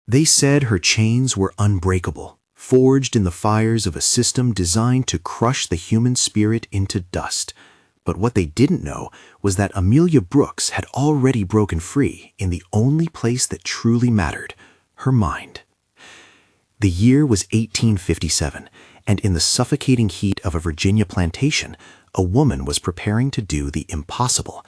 They said her chains were unbreakable, forged in the fires of a system designed to crush the human spirit into dust. But what they didn't know was that Amelia Brooks had already broken free in the only place that truly mattered, her mind. The year was 1857, and in the suffocating heat of a Virginia plantation, a woman was preparing to do the impossible,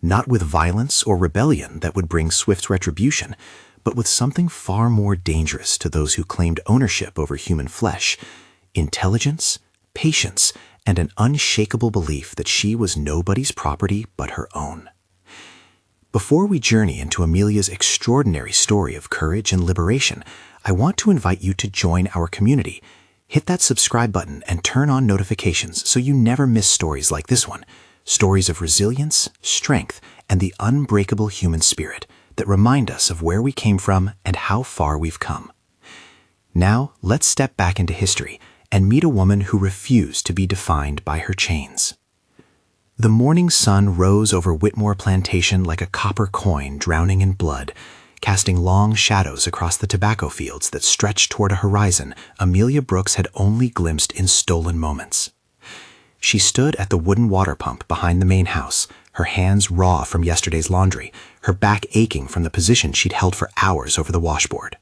not with violence or rebellion that would bring swift retribution, but with something far more dangerous to those who claimed ownership over human flesh: intelligence, patience, and an unshakable belief that she was nobody's property but her own. Before we journey into Amelia's extraordinary story of courage and liberation, I want to invite you to join our community. Hit that subscribe button and turn on notifications so you never miss stories like this one. Stories of resilience, strength, and the unbreakable human spirit that remind us of where we came from and how far we've come. Now, let's step back into history and meet a woman who refused to be defined by her chains. The morning sun rose over Whitmore Plantation like a copper coin drowning in blood, casting long shadows across the tobacco fields that stretched toward a horizon Amelia Brooks had only glimpsed in stolen moments. She stood at the wooden water pump behind the main house, her hands raw from yesterday's laundry, her back aching from the position she'd held for hours over the washboard.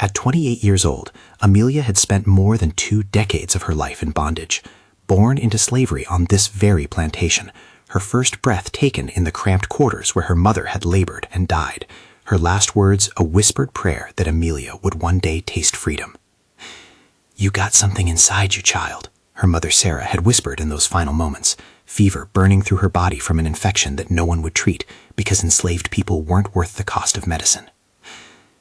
At 28 years old, Amelia had spent more than 2 decades of her life in bondage, born into slavery on this very plantation, her first breath taken in the cramped quarters where her mother had labored and died, her last words a whispered prayer that Amelia would one day taste freedom. "You got something inside you, child," her mother Sarah had whispered in those final moments, fever burning through her body from an infection that no one would treat because enslaved people weren't worth the cost of medicine.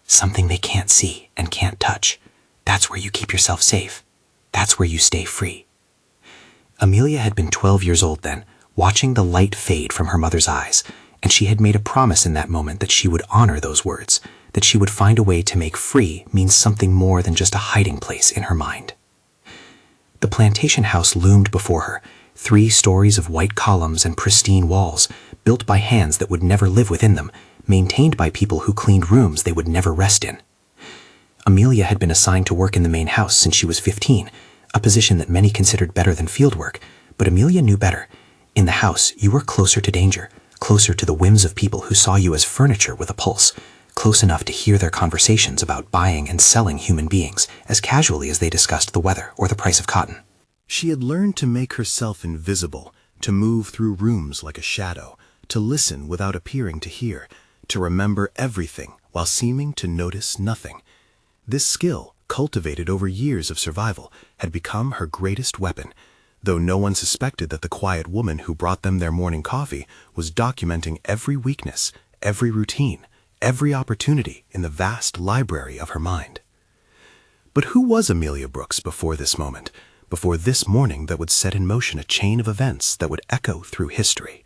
"Something they can't see and can't touch. That's where you keep yourself safe. That's where you stay free." Amelia had been 12 years old then, watching the light fade from her mother's eyes, and she had made a promise in that moment that she would honor those words, that she would find a way to make free mean something more than just a hiding place in her mind. The plantation house loomed before her, 3 stories of white columns and pristine walls, built by hands that would never live within them, maintained by people who cleaned rooms they would never rest in. Amelia had been assigned to work in the main house since she was 15, a position that many considered better than field work, but Amelia knew better. In the house, you were closer to danger, closer to the whims of people who saw you as furniture with a pulse, close enough to hear their conversations about buying and selling human beings as casually as they discussed the weather or the price of cotton. She had learned to make herself invisible, to move through rooms like a shadow, to listen without appearing to hear, to remember everything while seeming to notice nothing. This skill, cultivated over years of survival, had become her greatest weapon, though no one suspected that the quiet woman who brought them their morning coffee was documenting every weakness, every routine, every opportunity in the vast library of her mind. But who was Amelia Brooks before this moment, before this morning that would set in motion a chain of events that would echo through history?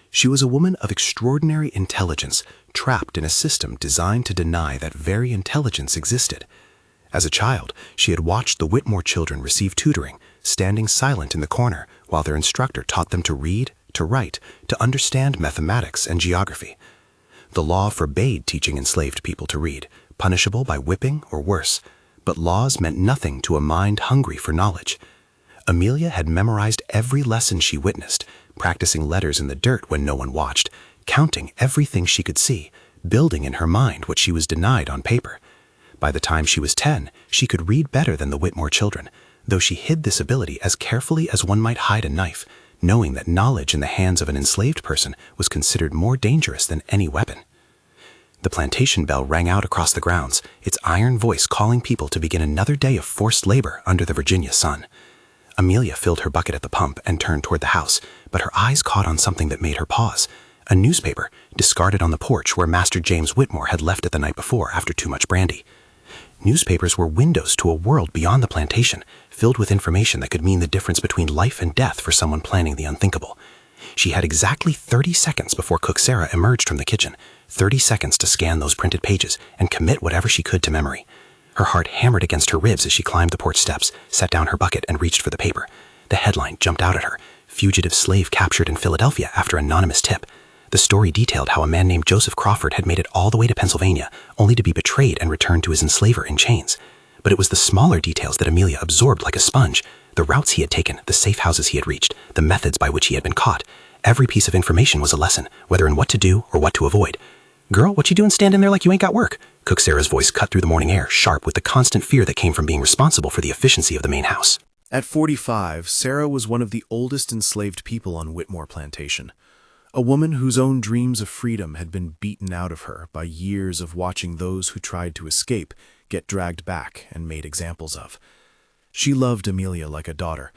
She was a woman of extraordinary intelligence, trapped in a system designed to deny that very intelligence existed. As a child, she had watched the Whitmore children receive tutoring, standing silent in the corner while their instructor taught them to read, to write, to understand mathematics and geography. The law forbade teaching enslaved people to read, punishable by whipping or worse, but laws meant nothing to a mind hungry for knowledge. Amelia had memorized every lesson she witnessed, practicing letters in the dirt when no one watched, counting everything she could see, building in her mind what she was denied on paper. By the time she was 10, she could read better than the Whitmore children, though she hid this ability as carefully as one might hide a knife, knowing that knowledge in the hands of an enslaved person was considered more dangerous than any weapon. The plantation bell rang out across the grounds, its iron voice calling people to begin another day of forced labor under the Virginia sun. Amelia filled her bucket at the pump and turned toward the house, but her eyes caught on something that made her pause: a newspaper, discarded on the porch where Master James Whitmore had left it the night before after too much brandy. Newspapers were windows to a world beyond the plantation, filled with information that could mean the difference between life and death for someone planning the unthinkable. She had exactly 30 seconds before Cook Sarah emerged from the kitchen, 30 seconds to scan those printed pages and commit whatever she could to memory. Her heart hammered against her ribs as she climbed the porch steps, set down her bucket, and reached for the paper. The headline jumped out at her: "Fugitive slave captured in Philadelphia after anonymous tip." The story detailed how a man named Joseph Crawford had made it all the way to Pennsylvania, only to be betrayed and returned to his enslaver in chains. But it was the smaller details that Amelia absorbed like a sponge. The routes he had taken, the safe houses he had reached, the methods by which he had been caught. Every piece of information was a lesson, whether in what to do or what to avoid. "Girl, what you doing standing there like you ain't got work?" Cook Sarah's voice cut through the morning air, sharp with the constant fear that came from being responsible for the efficiency of the main house. At 45, Sarah was one of the oldest enslaved people on Whitmore Plantation. A woman whose own dreams of freedom had been beaten out of her by years of watching those who tried to escape get dragged back and made examples of. She loved Amelia like a daughter,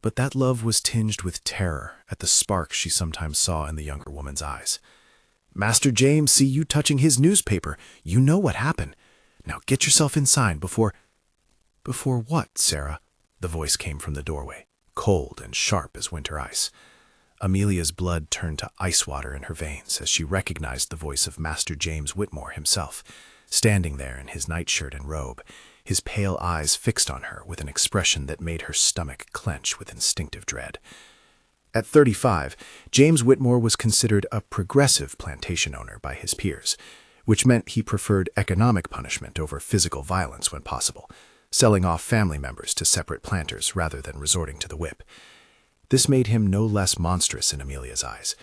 but that love was tinged with terror at the spark she sometimes saw in the younger woman's eyes. "Master James see you touching his newspaper. You know what happened. Now get yourself inside before—" "Before what, Sarah?" The voice came from the doorway, cold and sharp as winter ice. Amelia's blood turned to ice water in her veins as she recognized the voice of Master James Whitmore himself, standing there in his nightshirt and robe, his pale eyes fixed on her with an expression that made her stomach clench with instinctive dread. At 35, James Whitmore was considered a progressive plantation owner by his peers, which meant he preferred economic punishment over physical violence when possible, selling off family members to separate planters rather than resorting to the whip. This made him no less monstrous in Amelia's eyes,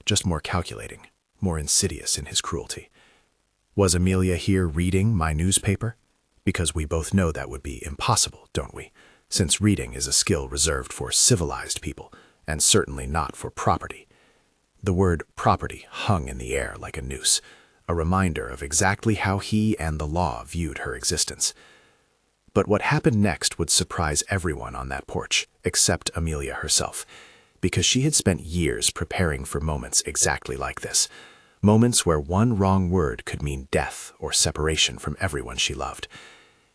just more calculating, more insidious in his cruelty. Was Amelia here reading my newspaper? Because we both know that would be impossible, don't we? Since reading is a skill reserved for civilized people, and certainly not for property. The word property hung in the air like a noose, a reminder of exactly how he and the law viewed her existence. But what happened next would surprise everyone on that porch, except Amelia herself, because she had spent years preparing for moments exactly like this, moments where one wrong word could mean death or separation from everyone she loved.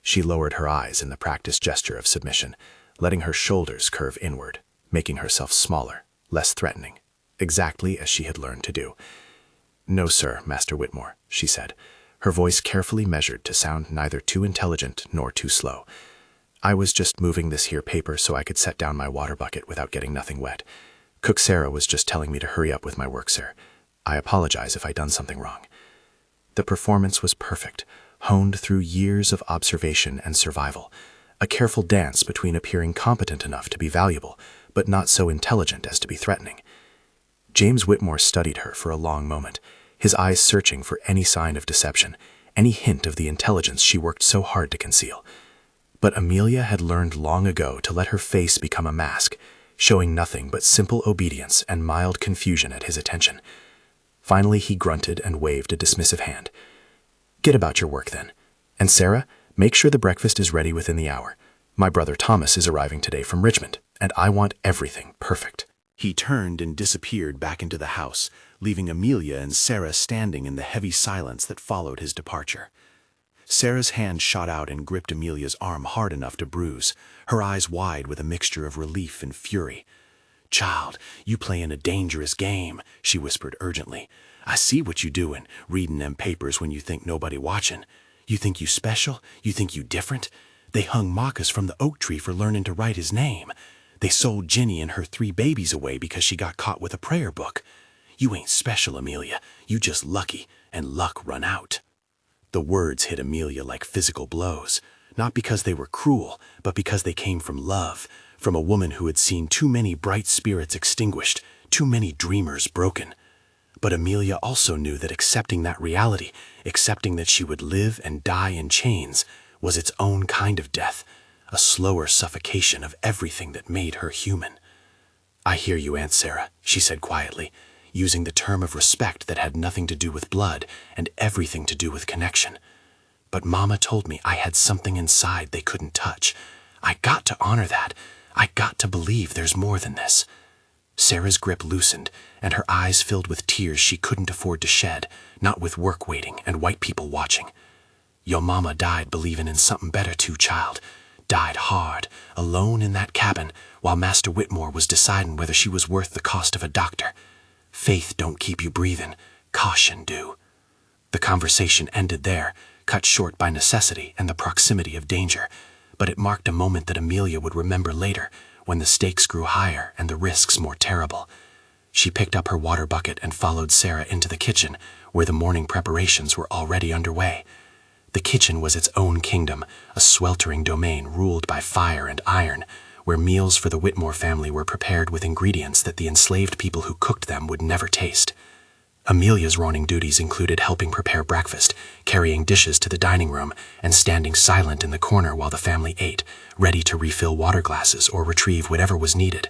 She lowered her eyes in the practiced gesture of submission, letting her shoulders curve inward, making herself smaller, less threatening, exactly as she had learned to do. "No, sir, Master Whitmore," she said, her voice carefully measured to sound neither too intelligent nor too slow. "I was just moving this here paper so I could set down my water bucket without getting nothing wet. Cook Sarah was just telling me to hurry up with my work, sir. I apologize if I done something wrong." The performance was perfect, honed through years of observation and survival, a careful dance between appearing competent enough to be valuable, but not so intelligent as to be threatening. James Whitmore studied her for a long moment, his eyes searching for any sign of deception, any hint of the intelligence she worked so hard to conceal. But Amelia had learned long ago to let her face become a mask, showing nothing but simple obedience and mild confusion at his attention. Finally, he grunted and waved a dismissive hand. "Get about your work, then. And Sarah, make sure the breakfast is ready within the hour. My brother Thomas is arriving today from Richmond, and I want everything perfect." He turned and disappeared back into the house, leaving Amelia and Sarah standing in the heavy silence that followed his departure. Sarah's hand shot out and gripped Amelia's arm hard enough to bruise, her eyes wide with a mixture of relief and fury. "Child, you playin' a dangerous game," she whispered urgently. "I see what you doin', readin' them papers when you think nobody watchin'. You think you special? You think you different? They hung Marcus from the oak tree for learnin' to write his name. They sold Jenny and her 3 babies away because she got caught with a prayer book. You ain't special, Amelia. You just lucky, and luck run out." The words hit Amelia like physical blows, not because they were cruel, but because they came from love, from a woman who had seen too many bright spirits extinguished, too many dreamers broken. But Amelia also knew that accepting that reality, accepting that she would live and die in chains, was its own kind of death, a slower suffocation of everything that made her human. "I hear you, Aunt Sarah," she said quietly, using the term of respect that had nothing to do with blood and everything to do with connection. "But Mama told me I had something inside they couldn't touch. I got to honor that. I got to believe there's more than this." Sarah's grip loosened, and her eyes filled with tears she couldn't afford to shed, not with work waiting and white people watching. "Your mama died believing in something better too, child. Died hard, alone in that cabin, while Master Whitmore was deciding whether she was worth the cost of a doctor. Faith don't keep you breathing, caution do." The conversation ended there, cut short by necessity and the proximity of danger, but it marked a moment that Amelia would remember later, when the stakes grew higher and the risks more terrible. She picked up her water bucket and followed Sarah into the kitchen, where the morning preparations were already underway. The kitchen was its own kingdom, a sweltering domain ruled by fire and iron, where meals for the Whitmore family were prepared with ingredients that the enslaved people who cooked them would never taste. Amelia's morning duties included helping prepare breakfast, carrying dishes to the dining room, and standing silent in the corner while the family ate, ready to refill water glasses or retrieve whatever was needed.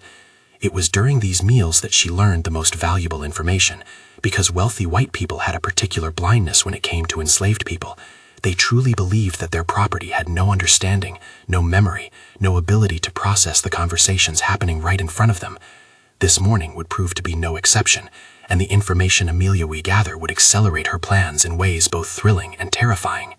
It was during these meals that she learned the most valuable information, because wealthy white people had a particular blindness when it came to enslaved people. They truly believed that their property had no understanding, no memory, no ability to process the conversations happening right in front of them. This morning would prove to be no exception, and the information Amelia would gather would accelerate her plans in ways both thrilling and terrifying.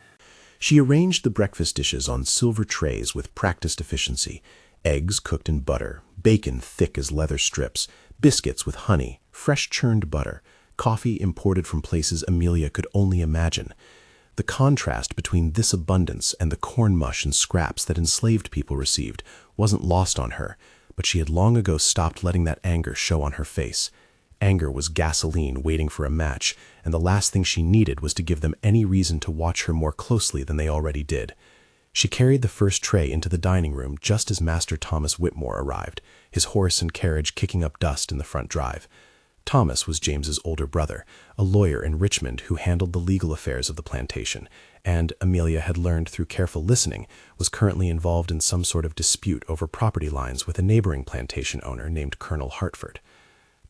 She arranged the breakfast dishes on silver trays with practiced efficiency. Eggs cooked in butter, bacon thick as leather strips, biscuits with honey, fresh churned butter, coffee imported from places Amelia could only imagine. The contrast between this abundance and the corn mush and scraps that enslaved people received wasn't lost on her, but she had long ago stopped letting that anger show on her face. Anger was gasoline waiting for a match, and the last thing she needed was to give them any reason to watch her more closely than they already did. She carried the first tray into the dining room just as Master Thomas Whitmore arrived, his horse and carriage kicking up dust in the front drive. Thomas was James's older brother, a lawyer in Richmond who handled the legal affairs of the plantation, and, Amelia had learned through careful listening, was currently involved in some sort of dispute over property lines with a neighboring plantation owner named Colonel Hartford.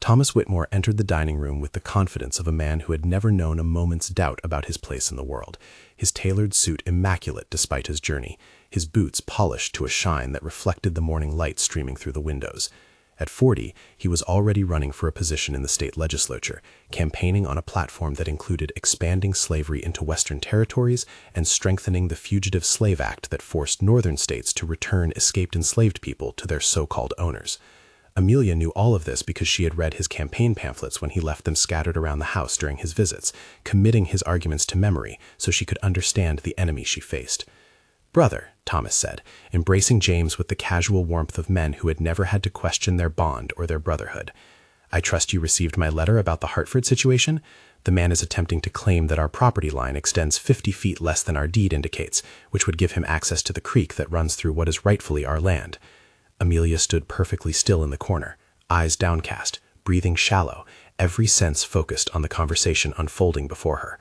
Thomas Whitmore entered the dining room with the confidence of a man who had never known a moment's doubt about his place in the world, his tailored suit immaculate despite his journey, his boots polished to a shine that reflected the morning light streaming through the windows. At 40, he was already running for a position in the state legislature, campaigning on a platform that included expanding slavery into Western territories and strengthening the Fugitive Slave Act that forced northern states to return escaped enslaved people to their so-called owners. Amelia knew all of this because she had read his campaign pamphlets when he left them scattered around the house during his visits, committing his arguments to memory so she could understand the enemy she faced. "Brother," Thomas said, embracing James with the casual warmth of men who had never had to question their bond or their brotherhood. "I trust you received my letter about the Hartford situation? The man is attempting to claim that our property line extends 50 feet less than our deed indicates, which would give him access to the creek that runs through what is rightfully our land." Amelia stood perfectly still in the corner, eyes downcast, breathing shallow, every sense focused on the conversation unfolding before her.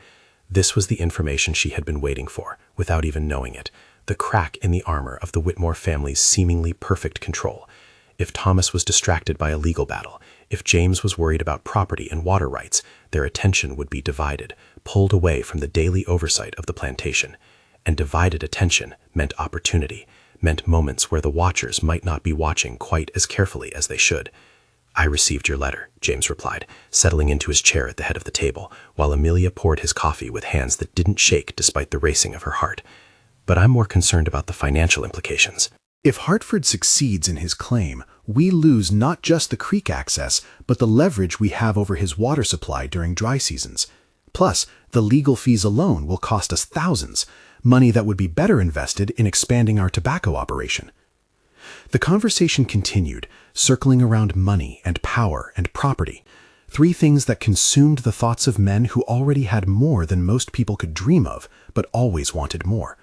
This was the information she had been waiting for, without even knowing it. The crack in the armor of the Whitmore family's seemingly perfect control. If Thomas was distracted by a legal battle, if James was worried about property and water rights, their attention would be divided, pulled away from the daily oversight of the plantation. And divided attention meant opportunity, meant moments where the watchers might not be watching quite as carefully as they should. "I received your letter," James replied, settling into his chair at the head of the table, while Amelia poured his coffee with hands that didn't shake despite the racing of her heart. "But I'm more concerned about the financial implications." If Hartford succeeds in his claim, we lose not just the creek access, but the leverage we have over his water supply during dry seasons. Plus, the legal fees alone will cost us thousands, money that would be better invested in expanding our tobacco operation. The conversation continued, circling around money and power and property, three things that consumed the thoughts of men who already had more than most people could dream of, but always wanted more.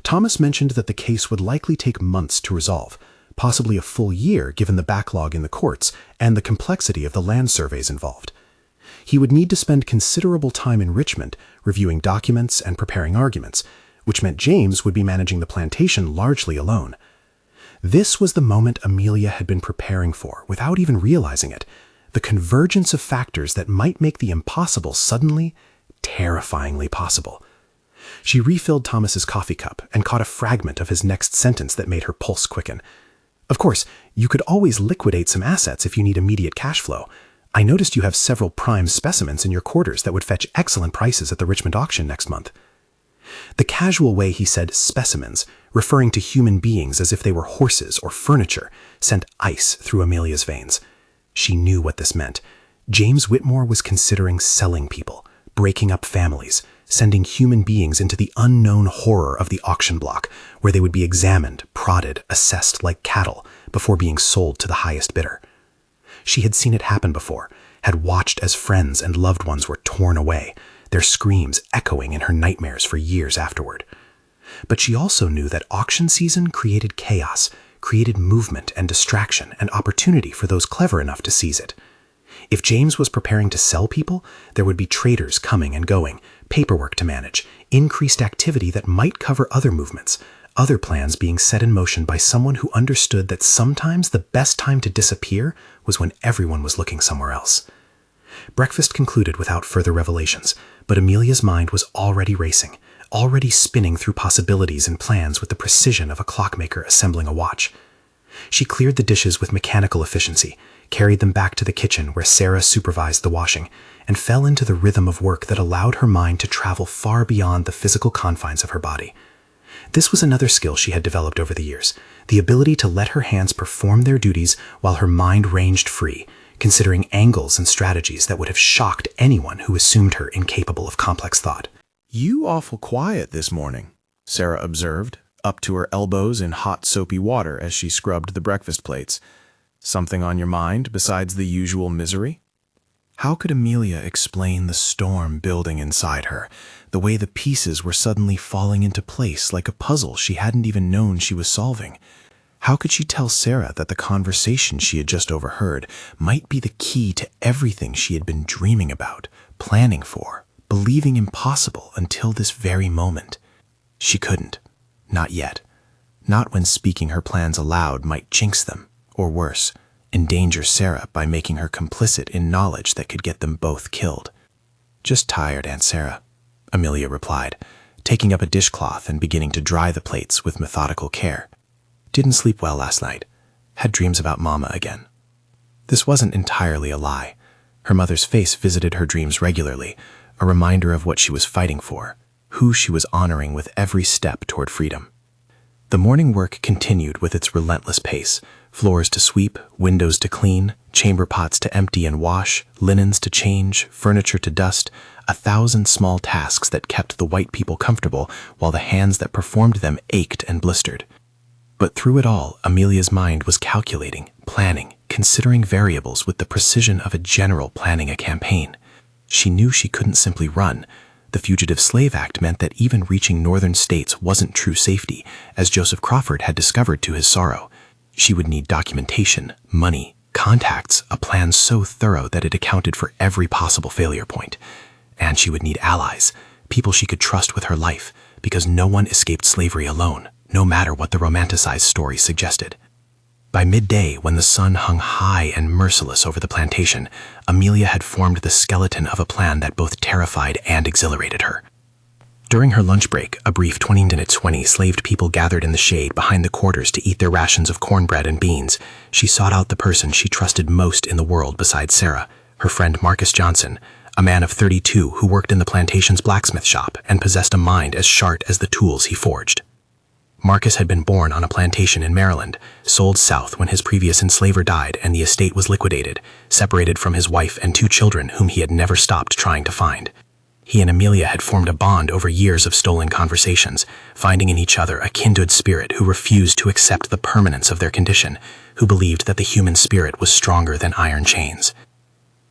Thomas mentioned that the case would likely take months to resolve, possibly a full year given the backlog in the courts and the complexity of the land surveys involved. He would need to spend considerable time in Richmond reviewing documents and preparing arguments, which meant James would be managing the plantation largely alone. This was the moment Amelia had been preparing for without even realizing it, the convergence of factors that might make the impossible suddenly, terrifyingly possible. She refilled Thomas's coffee cup and caught a fragment of his next sentence that made her pulse quicken. "Of course, you could always liquidate some assets if you need immediate cash flow. I noticed you have several prime specimens in your quarters that would fetch excellent prices at the Richmond auction next month." The casual way he said specimens, referring to human beings as if they were horses or furniture, sent ice through Amelia's veins. She knew what this meant. James Whitmore was considering selling people, breaking up families, sending human beings into the unknown horror of the auction block, where they would be examined, prodded, assessed like cattle before being sold to the highest bidder. She had seen it happen before, had watched as friends and loved ones were torn away, their screams echoing in her nightmares for years afterward. But she also knew that auction season created chaos, created movement and distraction and opportunity for those clever enough to seize it. If James was preparing to sell people, there would be traders coming and going, paperwork to manage, increased activity that might cover other movements, other plans being set in motion by someone who understood that sometimes the best time to disappear was when everyone was looking somewhere else. Breakfast concluded without further revelations, but Amelia's mind was already racing, already spinning through possibilities and plans with the precision of a clockmaker assembling a watch. She cleared the dishes with mechanical efficiency, carried them back to the kitchen where Sarah supervised the washing, and fell into the rhythm of work that allowed her mind to travel far beyond the physical confines of her body. This was another skill she had developed over the years, the ability to let her hands perform their duties while her mind ranged free, considering angles and strategies that would have shocked anyone who assumed her incapable of complex thought. "You awful quiet this morning," Sarah observed, up to her elbows in hot soapy water as she scrubbed the breakfast plates. "Something on your mind besides the usual misery?" How could Amelia explain the storm building inside her, the way the pieces were suddenly falling into place like a puzzle she hadn't even known she was solving? How could she tell Sarah that the conversation she had just overheard might be the key to everything she had been dreaming about, planning for, believing impossible until this very moment? She couldn't. Not yet. Not when speaking her plans aloud might jinx them, or worse, endanger Sarah by making her complicit in knowledge that could get them both killed. "Just tired, Aunt Sarah," Amelia replied, taking up a dishcloth and beginning to dry the plates with methodical care. "Didn't sleep well last night. Had dreams about Mama again." This wasn't entirely a lie. Her mother's face visited her dreams regularly, a reminder of what she was fighting for, who she was honoring with every step toward freedom. The morning work continued with its relentless pace, floors to sweep, windows to clean, chamber pots to empty and wash, linens to change, furniture to dust, 1,000 small tasks that kept the white people comfortable while the hands that performed them ached and blistered. But through it all, Amelia's mind was calculating, planning, considering variables with the precision of a general planning a campaign. She knew she couldn't simply run. The Fugitive Slave Act meant that even reaching northern states wasn't true safety, as Joseph Crawford had discovered to his sorrow. She would need documentation, money, contacts, a plan so thorough that it accounted for every possible failure point. And she would need allies, people she could trust with her life, because no one escaped slavery alone, no matter what the romanticized story suggested. By midday, when the sun hung high and merciless over the plantation, Amelia had formed the skeleton of a plan that both terrified and exhilarated her. During her lunch break, a brief 20-minute 20 enslaved people gathered in the shade behind the quarters to eat their rations of cornbread and beans. She sought out the person she trusted most in the world besides Sarah, her friend Marcus Johnson, a man of 32 who worked in the plantation's blacksmith shop and possessed a mind as sharp as the tools he forged. Marcus had been born on a plantation in Maryland, sold south when his previous enslaver died and the estate was liquidated, separated from his wife and 2 children whom he had never stopped trying to find. He and Amelia had formed a bond over years of stolen conversations, finding in each other a kindred spirit who refused to accept the permanence of their condition, who believed that the human spirit was stronger than iron chains.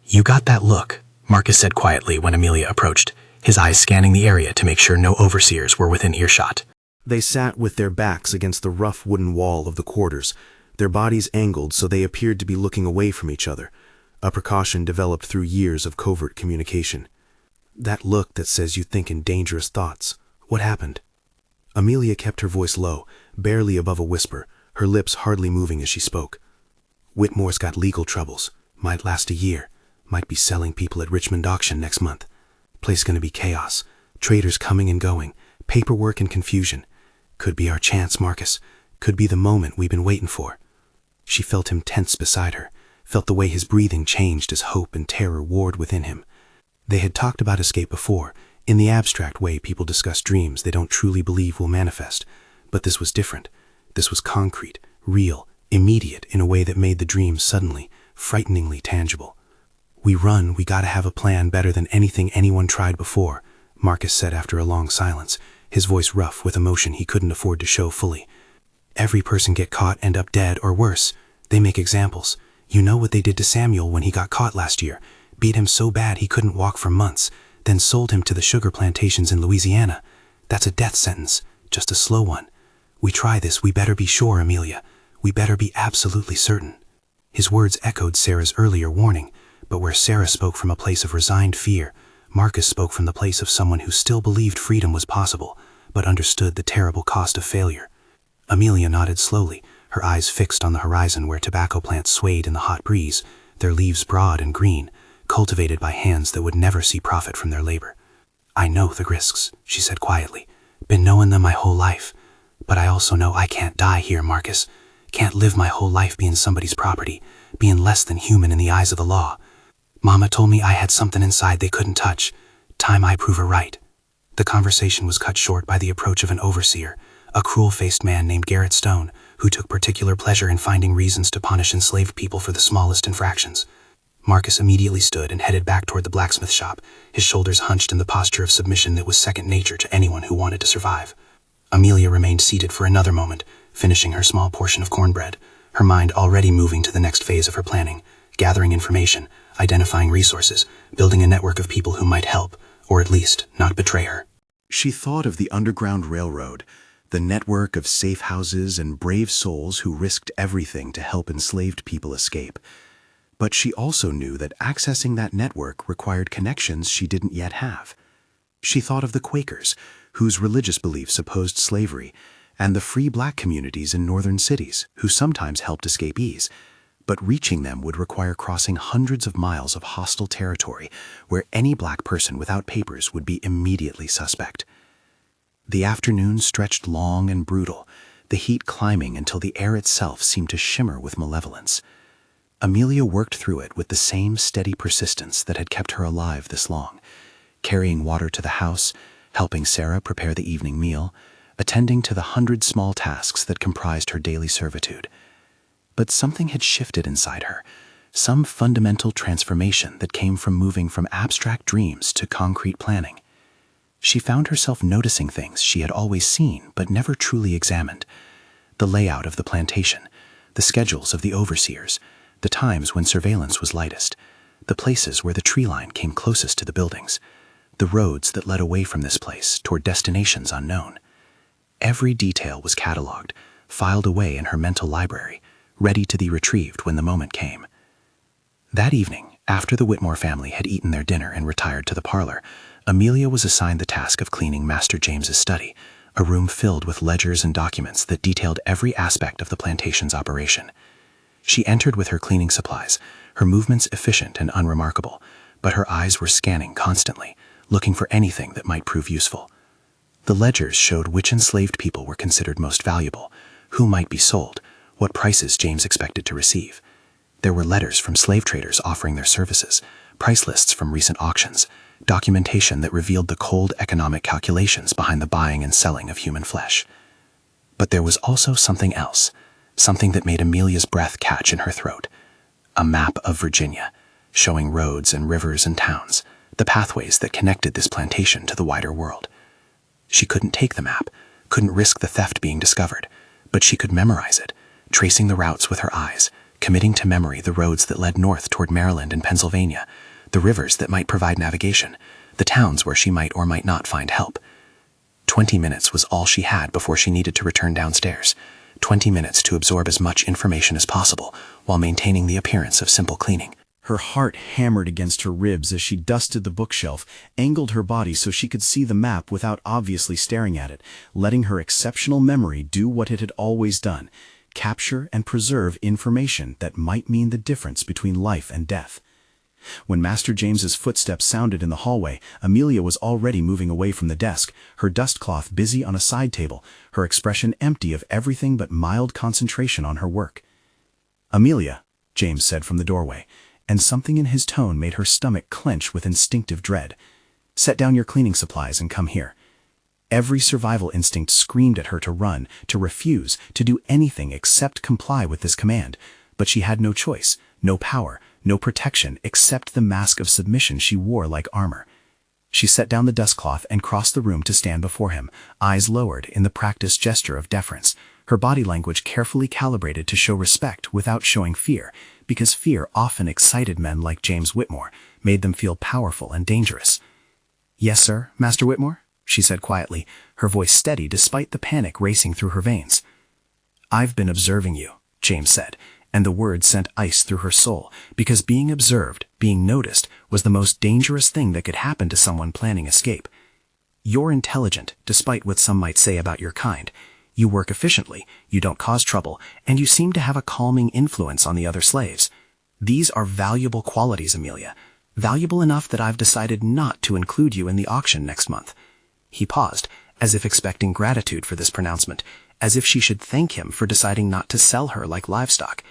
"You got that look," Marcus said quietly when Amelia approached, his eyes scanning the area to make sure no overseers were within earshot. They sat with their backs against the rough wooden wall of the quarters, their bodies angled so they appeared to be looking away from each other, a precaution developed through years of covert communication. "That look that says you think in dangerous thoughts. What happened?" Amelia kept her voice low, barely above a whisper, her lips hardly moving as she spoke. "Whitmore's got legal troubles. Might last a year. Might be selling people at Richmond auction next month. Place gonna be chaos. Traders coming and going. Paperwork and confusion. Could be our chance, Marcus. Could be the moment we've been waiting for." She felt him tense beside her, felt the way his breathing changed as hope and terror warred within him. They had talked about escape before, in the abstract way people discuss dreams they don't truly believe will manifest. But this was different. This was concrete, real, immediate in a way that made the dream suddenly, frighteningly tangible. "We run, we gotta have a plan better than anything anyone tried before," Marcus said after a long silence, his voice rough with emotion he couldn't afford to show fully. "Every person get caught, end up dead, or worse. They make examples. You know what they did to Samuel when he got caught last year? Beat him so bad he couldn't walk for months, then sold him to the sugar plantations in Louisiana. That's a death sentence, just a slow one. We try this, we better be sure, Amelia. We better be absolutely certain. His words echoed Sarah's earlier warning, but where Sarah spoke from a place of resigned fear, Marcus spoke from the place of someone who still believed freedom was possible, but understood the terrible cost of failure. Amelia nodded slowly, her eyes fixed on the horizon where tobacco plants swayed in the hot breeze, their leaves broad and green, cultivated by hands that would never see profit from their labor. I know the risks, she said quietly. Been knowing them my whole life. But I also know I can't die here, Marcus. Can't live my whole life being somebody's property, being less than human in the eyes of the law. Mama told me I had something inside they couldn't touch. Time I prove her right. The conversation was cut short by the approach of an overseer, a cruel-faced man named Garrett Stone, who took particular pleasure in finding reasons to punish enslaved people for the smallest infractions. Marcus immediately stood and headed back toward the blacksmith shop, his shoulders hunched in the posture of submission that was second nature to anyone who wanted to survive. Amelia remained seated for another moment, finishing her small portion of cornbread, her mind already moving to the next phase of her planning, gathering information, identifying resources, building a network of people who might help, or at least not betray her. She thought of the Underground Railroad, the network of safe houses and brave souls who risked everything to help enslaved people escape. But she also knew that accessing that network required connections she didn't yet have. She thought of the Quakers, whose religious beliefs opposed slavery, and the free black communities in northern cities, who sometimes helped escapees. But reaching them would require crossing hundreds of miles of hostile territory where any black person without papers would be immediately suspect. The afternoon stretched long and brutal, the heat climbing until the air itself seemed to shimmer with malevolence. Amelia worked through it with the same steady persistence that had kept her alive this long, carrying water to the house, helping Sarah prepare the evening meal, attending to the 100 small tasks that comprised her daily servitude. But something had shifted inside her, some fundamental transformation that came from moving from abstract dreams to concrete planning. She found herself noticing things she had always seen but never truly examined. The layout of the plantation, the schedules of the overseers, the times when surveillance was lightest, the places where the tree line came closest to the buildings, the roads that led away from this place toward destinations unknown. Every detail was cataloged, filed away in her mental library, ready to be retrieved when the moment came. That evening, after the Whitmore family had eaten their dinner and retired to the parlor, Amelia was assigned the task of cleaning Master James's study, a room filled with ledgers and documents that detailed every aspect of the plantation's operation. She entered with her cleaning supplies, her movements efficient and unremarkable, but her eyes were scanning constantly, looking for anything that might prove useful. The ledgers showed which enslaved people were considered most valuable, who might be sold, what prices James expected to receive. There were letters from slave traders offering their services, price lists from recent auctions, documentation that revealed the cold economic calculations behind the buying and selling of human flesh. But there was also something else, something that made Amelia's breath catch in her throat. A map of Virginia, showing roads and rivers and towns, the pathways that connected this plantation to the wider world. She couldn't take the map, couldn't risk the theft being discovered, but she could memorize it, tracing the routes with her eyes, committing to memory the roads that led north toward Maryland and Pennsylvania, the rivers that might provide navigation, the towns where she might or might not find help. 20 minutes was all she had before she needed to return downstairs. 20 minutes to absorb as much information as possible while maintaining the appearance of simple cleaning. Her heart hammered against her ribs as she dusted the bookshelf, angled her body so she could see the map without obviously staring at it, letting her exceptional memory do what it had always done, capture and preserve information that might mean the difference between life and death. When Master James's footsteps sounded in the hallway, Amelia was already moving away from the desk, her dustcloth busy on a side table, her expression empty of everything but mild concentration on her work. "Amelia," James said from the doorway, and something in his tone made her stomach clench with instinctive dread. "Set down your cleaning supplies and come here." Every survival instinct screamed at her to run, to refuse, to do anything except comply with this command, but she had no choice, no power, no protection except the mask of submission she wore like armor. She set down the dustcloth and crossed the room to stand before him, eyes lowered in the practiced gesture of deference, her body language carefully calibrated to show respect without showing fear, because fear often excited men like James Whitmore, made them feel powerful and dangerous. "Yes, sir, Master Whitmore," she said quietly, her voice steady despite the panic racing through her veins. "I've been observing you," James said, and the words sent ice through her soul, because being observed, being noticed, was the most dangerous thing that could happen to someone planning escape. "You're intelligent, despite what some might say about your kind. You work efficiently, you don't cause trouble, and you seem to have a calming influence on the other slaves. These are valuable qualities, Amelia. Valuable enough that I've decided not to include you in the auction next month." He paused, as if expecting gratitude for this pronouncement, as if she should thank him for deciding not to sell her like livestock.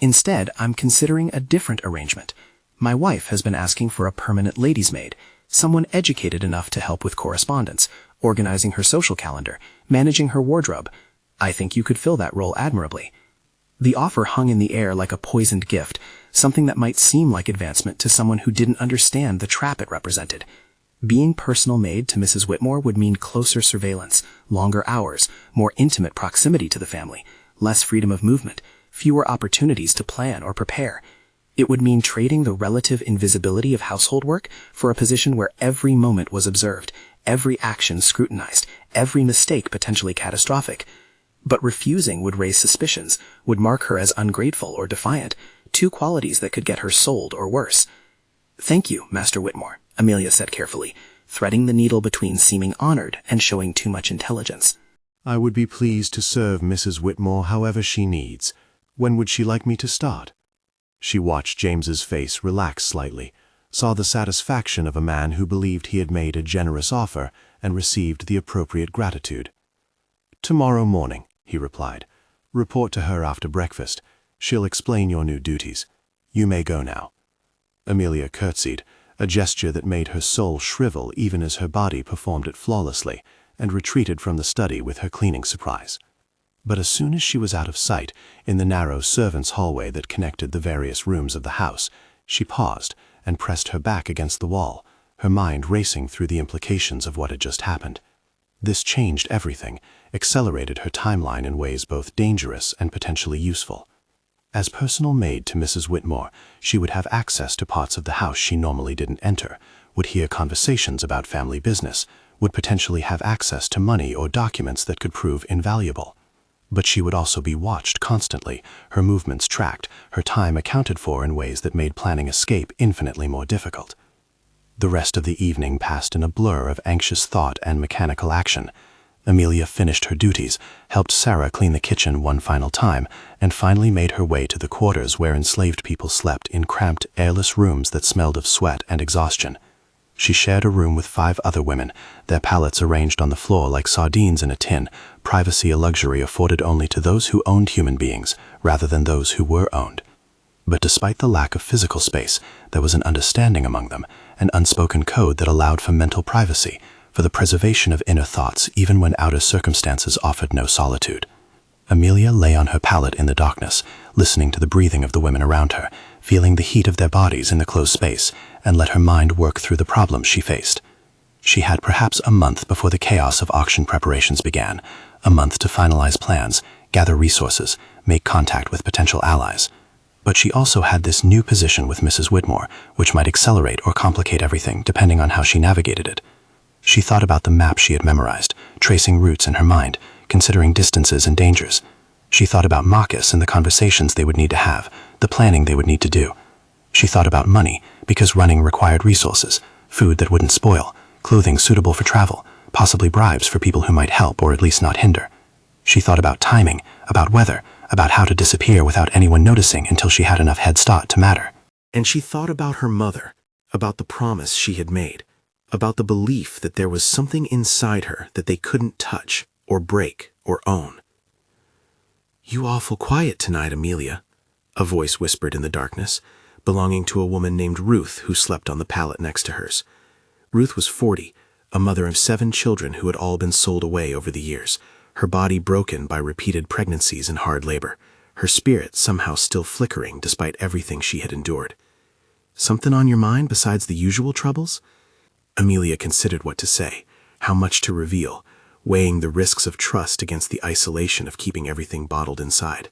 "Instead, I'm considering a different arrangement. My wife has been asking for a permanent lady's maid, someone educated enough to help with correspondence, organizing her social calendar, managing her wardrobe. I think you could fill that role admirably." The offer hung in the air like a poisoned gift, something that might seem like advancement to someone who didn't understand the trap it represented. Being personal maid to Mrs. Whitmore would mean closer surveillance, longer hours, more intimate proximity to the family, less freedom of movement, fewer opportunities to plan or prepare. It would mean trading the relative invisibility of household work for a position where every moment was observed, every action scrutinized, every mistake potentially catastrophic. But refusing would raise suspicions, would mark her as ungrateful or defiant, two qualities that could get her sold or worse. "Thank you, Master Whitmore," Amelia said carefully, threading the needle between seeming honored and showing too much intelligence. "I would be pleased to serve Mrs. Whitmore however she needs. When would she like me to start?" She watched James's face relax slightly, saw the satisfaction of a man who believed he had made a generous offer and received the appropriate gratitude. "Tomorrow morning," he replied. "Report to her after breakfast. She'll explain your new duties. You may go now." Amelia curtsied, a gesture that made her soul shrivel even as her body performed it flawlessly, and retreated from the study with her cleaning supplies. But as soon as she was out of sight, in the narrow servants' hallway that connected the various rooms of the house, she paused and pressed her back against the wall, her mind racing through the implications of what had just happened. This changed everything, accelerated her timeline in ways both dangerous and potentially useful. As personal maid to Mrs. Whitmore, she would have access to parts of the house she normally didn't enter, would hear conversations about family business, would potentially have access to money or documents that could prove invaluable. But she would also be watched constantly, her movements tracked, her time accounted for in ways that made planning escape infinitely more difficult. The rest of the evening passed in a blur of anxious thought and mechanical action. Amelia finished her duties, helped Sarah clean the kitchen one final time, and finally made her way to the quarters where enslaved people slept in cramped, airless rooms that smelled of sweat and exhaustion. She shared a room with 5 other women, their pallets arranged on the floor like sardines in a tin, privacy a luxury afforded only to those who owned human beings, rather than those who were owned. But despite the lack of physical space, there was an understanding among them, an unspoken code that allowed for mental privacy, for the preservation of inner thoughts even when outer circumstances offered no solitude. Amelia lay on her pallet in the darkness, listening to the breathing of the women around her, feeling the heat of their bodies in the closed space, and let her mind work through the problems she faced. She had perhaps a month before the chaos of auction preparations began, a month to finalize plans, gather resources, make contact with potential allies. But she also had this new position with Mrs. Whitmore, which might accelerate or complicate everything depending on how she navigated it. She thought about the map she had memorized, tracing routes in her mind, considering distances and dangers. She thought about Marcus and the conversations they would need to have, the planning they would need to do. She thought about money, because running required resources, food that wouldn't spoil, clothing suitable for travel, possibly bribes for people who might help or at least not hinder. She thought about timing, about weather, about how to disappear without anyone noticing until she had enough head start to matter. And she thought about her mother, about the promise she had made, about the belief that there was something inside her that they couldn't touch or break or own. "You awful quiet tonight, Amelia," a voice whispered in the darkness, belonging to a woman named Ruth who slept on the pallet next to hers. Ruth was 40, a mother of 7 children who had all been sold away over the years, her body broken by repeated pregnancies and hard labor, her spirit somehow still flickering despite everything she had endured. "Something on your mind besides the usual troubles?" Amelia considered what to say, how much to reveal, weighing the risks of trust against the isolation of keeping everything bottled inside.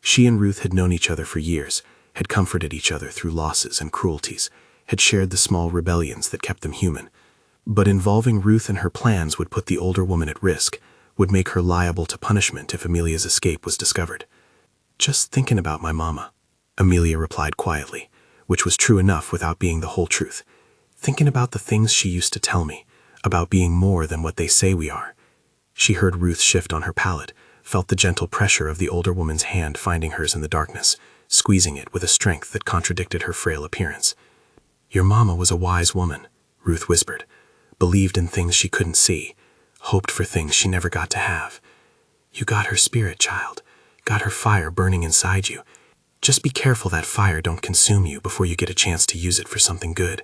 She and Ruth had known each other for years, had comforted each other through losses and cruelties, had shared the small rebellions that kept them human. But involving Ruth in her plans would put the older woman at risk, would make her liable to punishment if Amelia's escape was discovered. "Just thinking about my mama," Amelia replied quietly, which was true enough without being the whole truth. "Thinking about the things she used to tell me, about being more than what they say we are." She heard Ruth shift on her pallet, felt the gentle pressure of the older woman's hand finding hers in the darkness, squeezing it with a strength that contradicted her frail appearance. "Your mama was a wise woman," Ruth whispered, "believed in things she couldn't see, hoped for things she never got to have. You got her spirit, child, got her fire burning inside you. Just be careful that fire don't consume you before you get a chance to use it for something good."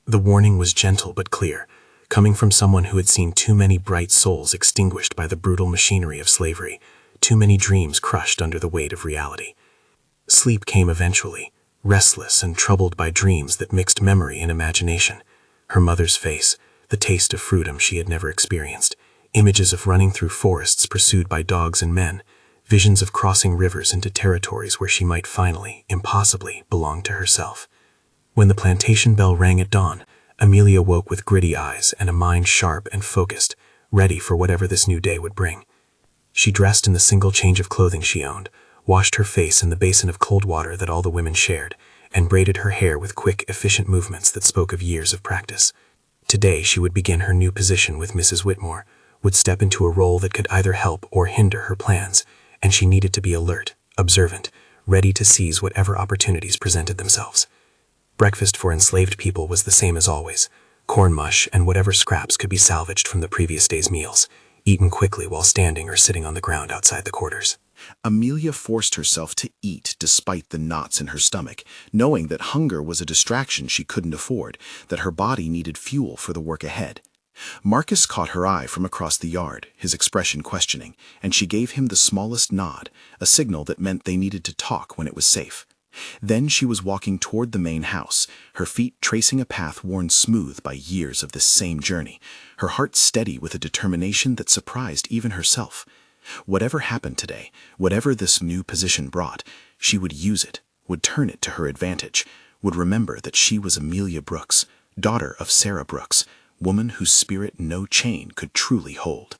The warning was gentle but clear, coming from someone who had seen too many bright souls extinguished by the brutal machinery of slavery, too many dreams crushed under the weight of reality. Sleep came eventually, restless and troubled by dreams that mixed memory and imagination. Her mother's face, the taste of freedom she had never experienced, images of running through forests pursued by dogs and men, visions of crossing rivers into territories where she might finally, impossibly, belong to herself. When the plantation bell rang at dawn, Amelia woke with gritty eyes and a mind sharp and focused, ready for whatever this new day would bring. She dressed in the single change of clothing she owned, washed her face in the basin of cold water that all the women shared, and braided her hair with quick, efficient movements that spoke of years of practice. Today she would begin her new position with Mrs. Whitmore, would step into a role that could either help or hinder her plans, and she needed to be alert, observant, ready to seize whatever opportunities presented themselves. Breakfast for enslaved people was the same as always: corn mush and whatever scraps could be salvaged from the previous day's meals, eaten quickly while standing or sitting on the ground outside the quarters. Amelia forced herself to eat despite the knots in her stomach, knowing that hunger was a distraction she couldn't afford, that her body needed fuel for the work ahead. Marcus caught her eye from across the yard, his expression questioning, and she gave him the smallest nod, a signal that meant they needed to talk when it was safe. Then she was walking toward the main house, her feet tracing a path worn smooth by years of this same journey, her heart steady with a determination that surprised even herself. Whatever happened today, whatever this new position brought, she would use it, would turn it to her advantage, would remember that she was Amelia Brooks, daughter of Sarah Brooks, woman whose spirit no chain could truly hold.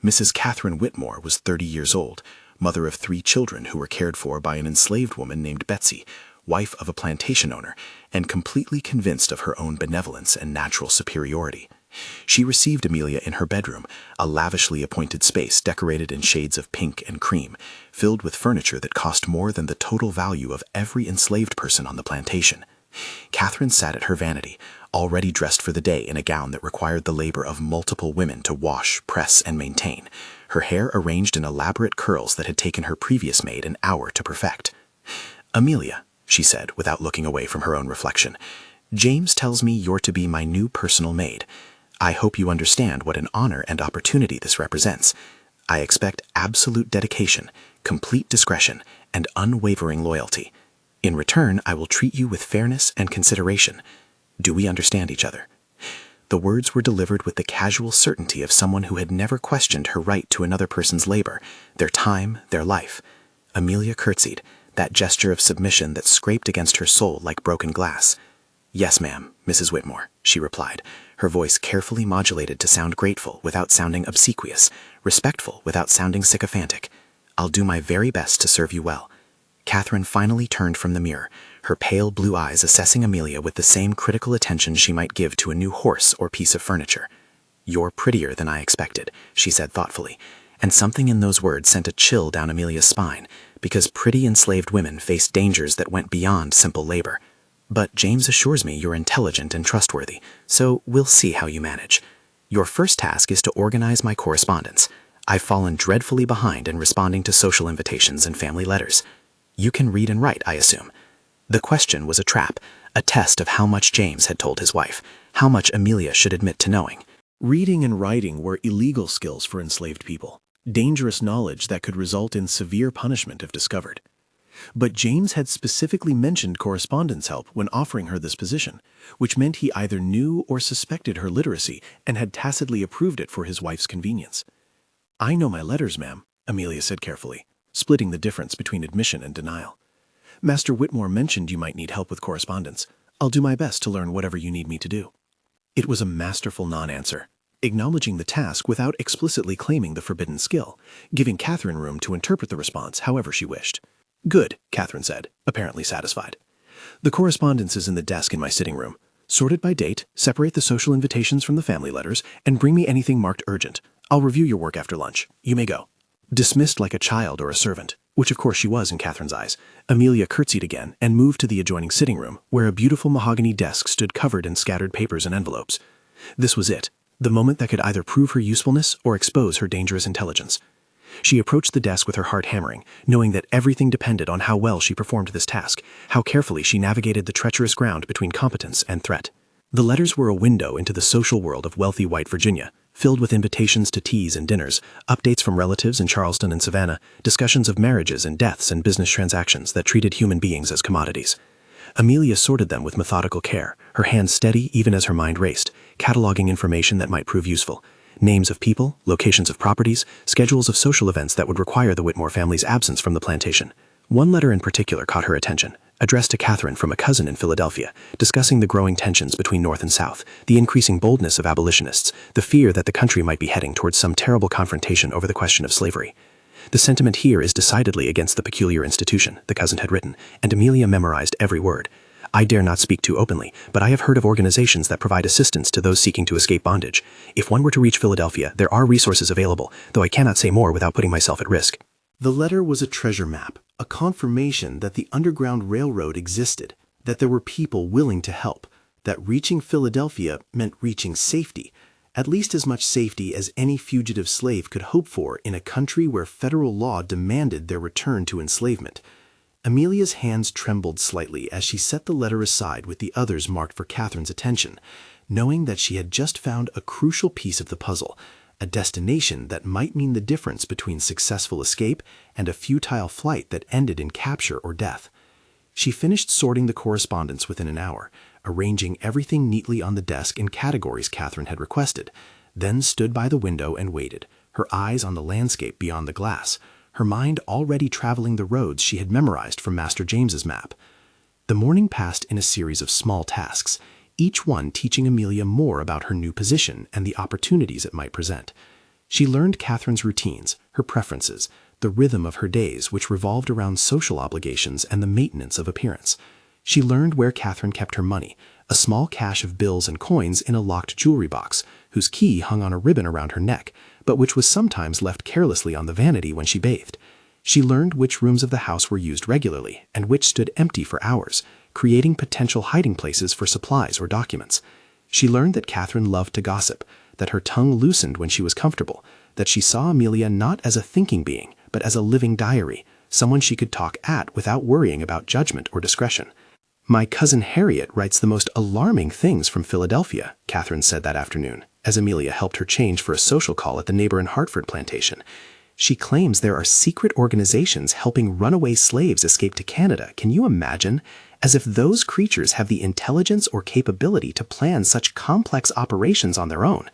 Mrs. Catherine Whitmore was 30 years old, mother of 3 children who were cared for by an enslaved woman named Betsy, wife of a plantation owner, and completely convinced of her own benevolence and natural superiority. She received Amelia in her bedroom, a lavishly appointed space decorated in shades of pink and cream, filled with furniture that cost more than the total value of every enslaved person on the plantation. Catherine sat at her vanity, already dressed for the day in a gown that required the labor of multiple women to wash, press, and maintain, her hair arranged in elaborate curls that had taken her previous maid an hour to perfect. "Amelia," she said, without looking away from her own reflection, "James tells me you're to be my new personal maid. I hope you understand what an honor and opportunity this represents. I expect absolute dedication, complete discretion, and unwavering loyalty. In return, I will treat you with fairness and consideration. Do we understand each other?" The words were delivered with the casual certainty of someone who had never questioned her right to another person's labor, their time, their life. Amelia curtsied, that gesture of submission that scraped against her soul like broken glass. "Yes, ma'am, Mrs. Whitmore," she replied, her voice carefully modulated to sound grateful without sounding obsequious, respectful without sounding sycophantic. "I'll do my very best to serve you well." Catherine finally turned from the mirror, her pale blue eyes assessing Amelia with the same critical attention she might give to a new horse or piece of furniture. "You're prettier than I expected," she said thoughtfully, and something in those words sent a chill down Amelia's spine, because pretty enslaved women faced dangers that went beyond simple labor. "But James assures me you're intelligent and trustworthy, so we'll see how you manage. Your first task is to organize my correspondence. I've fallen dreadfully behind in responding to social invitations and family letters. You can read and write, I assume." The question was a trap, a test of how much James had told his wife, how much Amelia should admit to knowing. Reading and writing were illegal skills for enslaved people, dangerous knowledge that could result in severe punishment if discovered. But James had specifically mentioned correspondence help when offering her this position, which meant he either knew or suspected her literacy and had tacitly approved it for his wife's convenience. "I know my letters, ma'am," Amelia said carefully, splitting the difference between admission and denial. Master Whitmore mentioned you might need help with correspondence. I'll do my best to learn whatever you need me to do." It was a masterful non-answer, acknowledging the task without explicitly claiming the forbidden skill, giving Catherine room to interpret the response however she wished. "Good," Catherine said, apparently satisfied. "The correspondence is in the desk in my sitting room. Sort it by date, separate the social invitations from the family letters, and bring me anything marked urgent. I'll review your work after lunch. You may go." Dismissed like a child or a servant, which of course she was in Catherine's eyes, Amelia curtsied again and moved to the adjoining sitting room, where a beautiful mahogany desk stood covered in scattered papers and envelopes. This was it, the moment that could either prove her usefulness or expose her dangerous intelligence. She approached the desk with her heart hammering, knowing that everything depended on how well she performed this task, how carefully she navigated the treacherous ground between competence and threat. The letters were a window into the social world of wealthy white Virginia, filled with invitations to teas and dinners, updates from relatives in Charleston and Savannah, discussions of marriages and deaths and business transactions that treated human beings as commodities. Amelia sorted them with methodical care, her hands steady even as her mind raced, cataloging information that might prove useful. Names of people, locations of properties, schedules of social events that would require the Whitmore family's absence from the plantation. One letter in particular caught her attention, addressed to Catherine from a cousin in Philadelphia, discussing the growing tensions between North and South, the increasing boldness of abolitionists, the fear that the country might be heading towards some terrible confrontation over the question of slavery. "The sentiment here is decidedly against the peculiar institution," the cousin had written, and Amelia memorized every word. "I dare not speak too openly, but I have heard of organizations that provide assistance to those seeking to escape bondage. If one were to reach Philadelphia, there are resources available, though I cannot say more without putting myself at risk." The letter was a treasure map, a confirmation that the Underground Railroad existed, that there were people willing to help, that reaching Philadelphia meant reaching safety, at least as much safety as any fugitive slave could hope for in a country where federal law demanded their return to enslavement. Amelia's hands trembled slightly as she set the letter aside with the others marked for Catherine's attention, knowing that she had just found a crucial piece of the puzzle, a destination that might mean the difference between successful escape and a futile flight that ended in capture or death. She finished sorting the correspondence within an hour, arranging everything neatly on the desk in categories Catherine had requested, then stood by the window and waited, her eyes on the landscape beyond the glass, her mind already traveling the roads she had memorized from Master James's map. The morning passed in a series of small tasks, each one teaching Amelia more about her new position and the opportunities it might present. She learned Catherine's routines, her preferences, the rhythm of her days which revolved around social obligations and the maintenance of appearance. She learned where Catherine kept her money, a small cache of bills and coins in a locked jewelry box, whose key hung on a ribbon around her neck, but which was sometimes left carelessly on the vanity when she bathed. She learned which rooms of the house were used regularly and which stood empty for hours, creating potential hiding places for supplies or documents. She learned that Catherine loved to gossip, that her tongue loosened when she was comfortable, that she saw Amelia not as a thinking being, but as a living diary, someone she could talk at without worrying about judgment or discretion. "My cousin Harriet writes the most alarming things from Philadelphia," Catherine said that afternoon, as Amelia helped her change for a social call at the neighbor in Hartford plantation. "She claims there are secret organizations helping runaway slaves escape to Canada. Can you imagine? As if those creatures have the intelligence or capability to plan such complex operations on their own.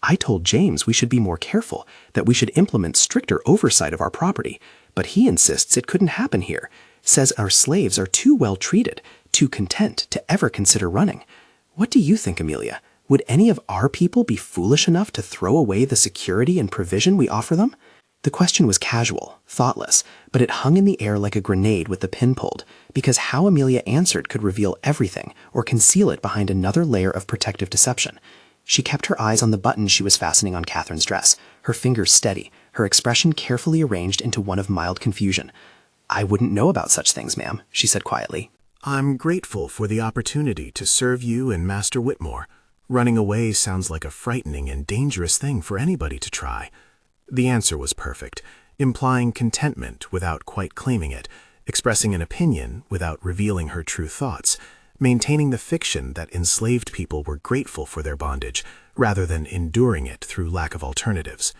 I told James we should be more careful, that we should implement stricter oversight of our property, but he insists it couldn't happen here, says our slaves are too well treated, too content to ever consider running. What do you think, Amelia? Would any of our people be foolish enough to throw away the security and provision we offer them?" The question was casual, thoughtless, but it hung in the air like a grenade with the pin pulled, because how Amelia answered could reveal everything or conceal it behind another layer of protective deception. She kept her eyes on the buttons she was fastening on Catherine's dress, her fingers steady, her expression carefully arranged into one of mild confusion. "I wouldn't know about such things, ma'am," she said quietly. "I'm grateful for the opportunity to serve you and Master Whitmore. Running away sounds like a frightening and dangerous thing for anybody to try." The answer was perfect, implying contentment without quite claiming it, expressing an opinion without revealing her true thoughts, maintaining the fiction that enslaved people were grateful for their bondage, rather than enduring it through lack of alternatives.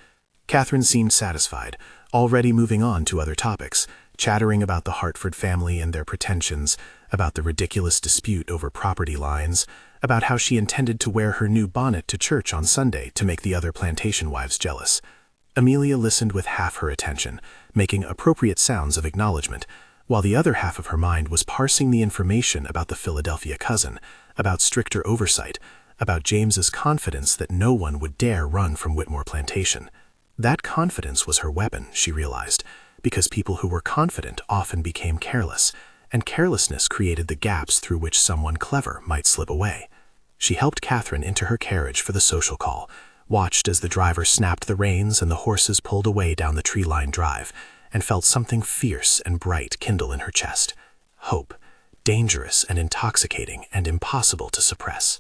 Catherine seemed satisfied, already moving on to other topics, chattering about the Hartford family and their pretensions, about the ridiculous dispute over property lines, about how she intended to wear her new bonnet to church on Sunday to make the other plantation wives jealous. Amelia listened with half her attention, making appropriate sounds of acknowledgement, while the other half of her mind was parsing the information about the Philadelphia cousin, about stricter oversight, about James's confidence that no one would dare run from Whitmore Plantation. That confidence was her weapon, she realized, because people who were confident often became careless, and carelessness created the gaps through which someone clever might slip away. She helped Catherine into her carriage for the social call, watched as the driver snapped the reins and the horses pulled away down the tree-lined drive, and felt something fierce and bright kindle in her chest. Hope, dangerous and intoxicating and impossible to suppress.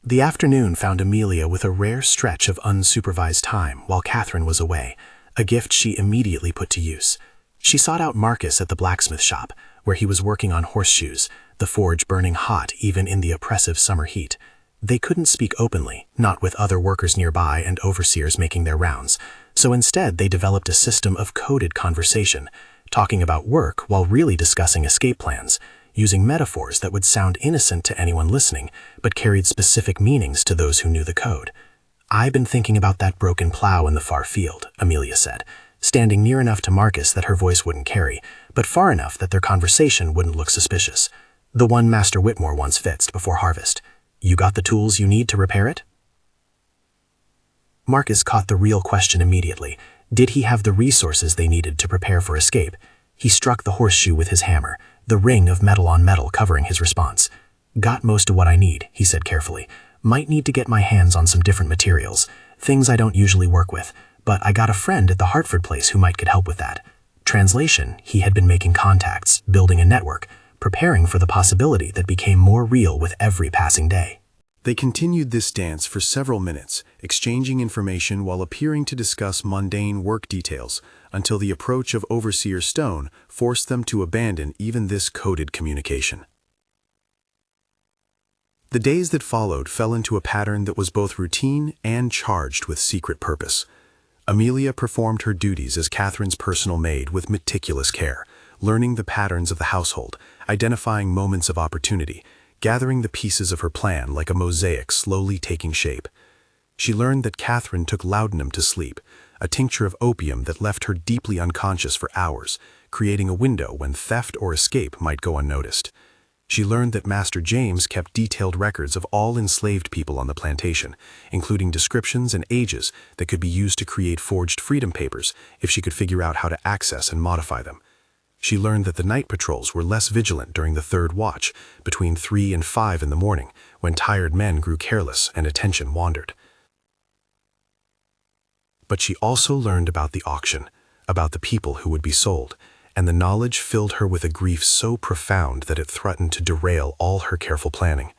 The afternoon found Amelia with a rare stretch of unsupervised time while Catherine was away, a gift she immediately put to use. She sought out Marcus at the blacksmith shop, where he was working on horseshoes, the forge burning hot even in the oppressive summer heat. They couldn't speak openly, not with other workers nearby and overseers making their rounds, so instead they developed a system of coded conversation, talking about work while really discussing escape plans, using metaphors that would sound innocent to anyone listening, but carried specific meanings to those who knew the code. "I've been thinking about that broken plow in the far field," Amelia said, standing near enough to Marcus that her voice wouldn't carry, but far enough that their conversation wouldn't look suspicious. "The one Master Whitmore once fixed before harvest. You got the tools you need to repair it?" Marcus caught the real question immediately. Did he have the resources they needed to prepare for escape? He struck the horseshoe with his hammer, the ring of metal on metal covering his response. "Got most of what I need," he said carefully. "Might need to get my hands on some different materials, things I don't usually work with, but I got a friend at the Hartford place who might could help with that." Translation, he had been making contacts, building a network, preparing for the possibility that became more real with every passing day. They continued this dance for several minutes, exchanging information while appearing to discuss mundane work details, until the approach of Overseer Stone forced them to abandon even this coded communication. The days that followed fell into a pattern that was both routine and charged with secret purpose. Amelia performed her duties as Catherine's personal maid with meticulous care, learning the patterns of the household, identifying moments of opportunity, gathering the pieces of her plan like a mosaic slowly taking shape. She learned that Catherine took laudanum to sleep, a tincture of opium that left her deeply unconscious for hours, creating a window when theft or escape might go unnoticed. She learned that Master James kept detailed records of all enslaved people on the plantation, including descriptions and ages that could be used to create forged freedom papers if she could figure out how to access and modify them. She learned that the night patrols were less vigilant during the third watch, between 3 and 5 in the morning, when tired men grew careless and attention wandered. But she also learned about the auction, about the people who would be sold, and the knowledge filled her with a grief so profound that it threatened to derail all her careful planning.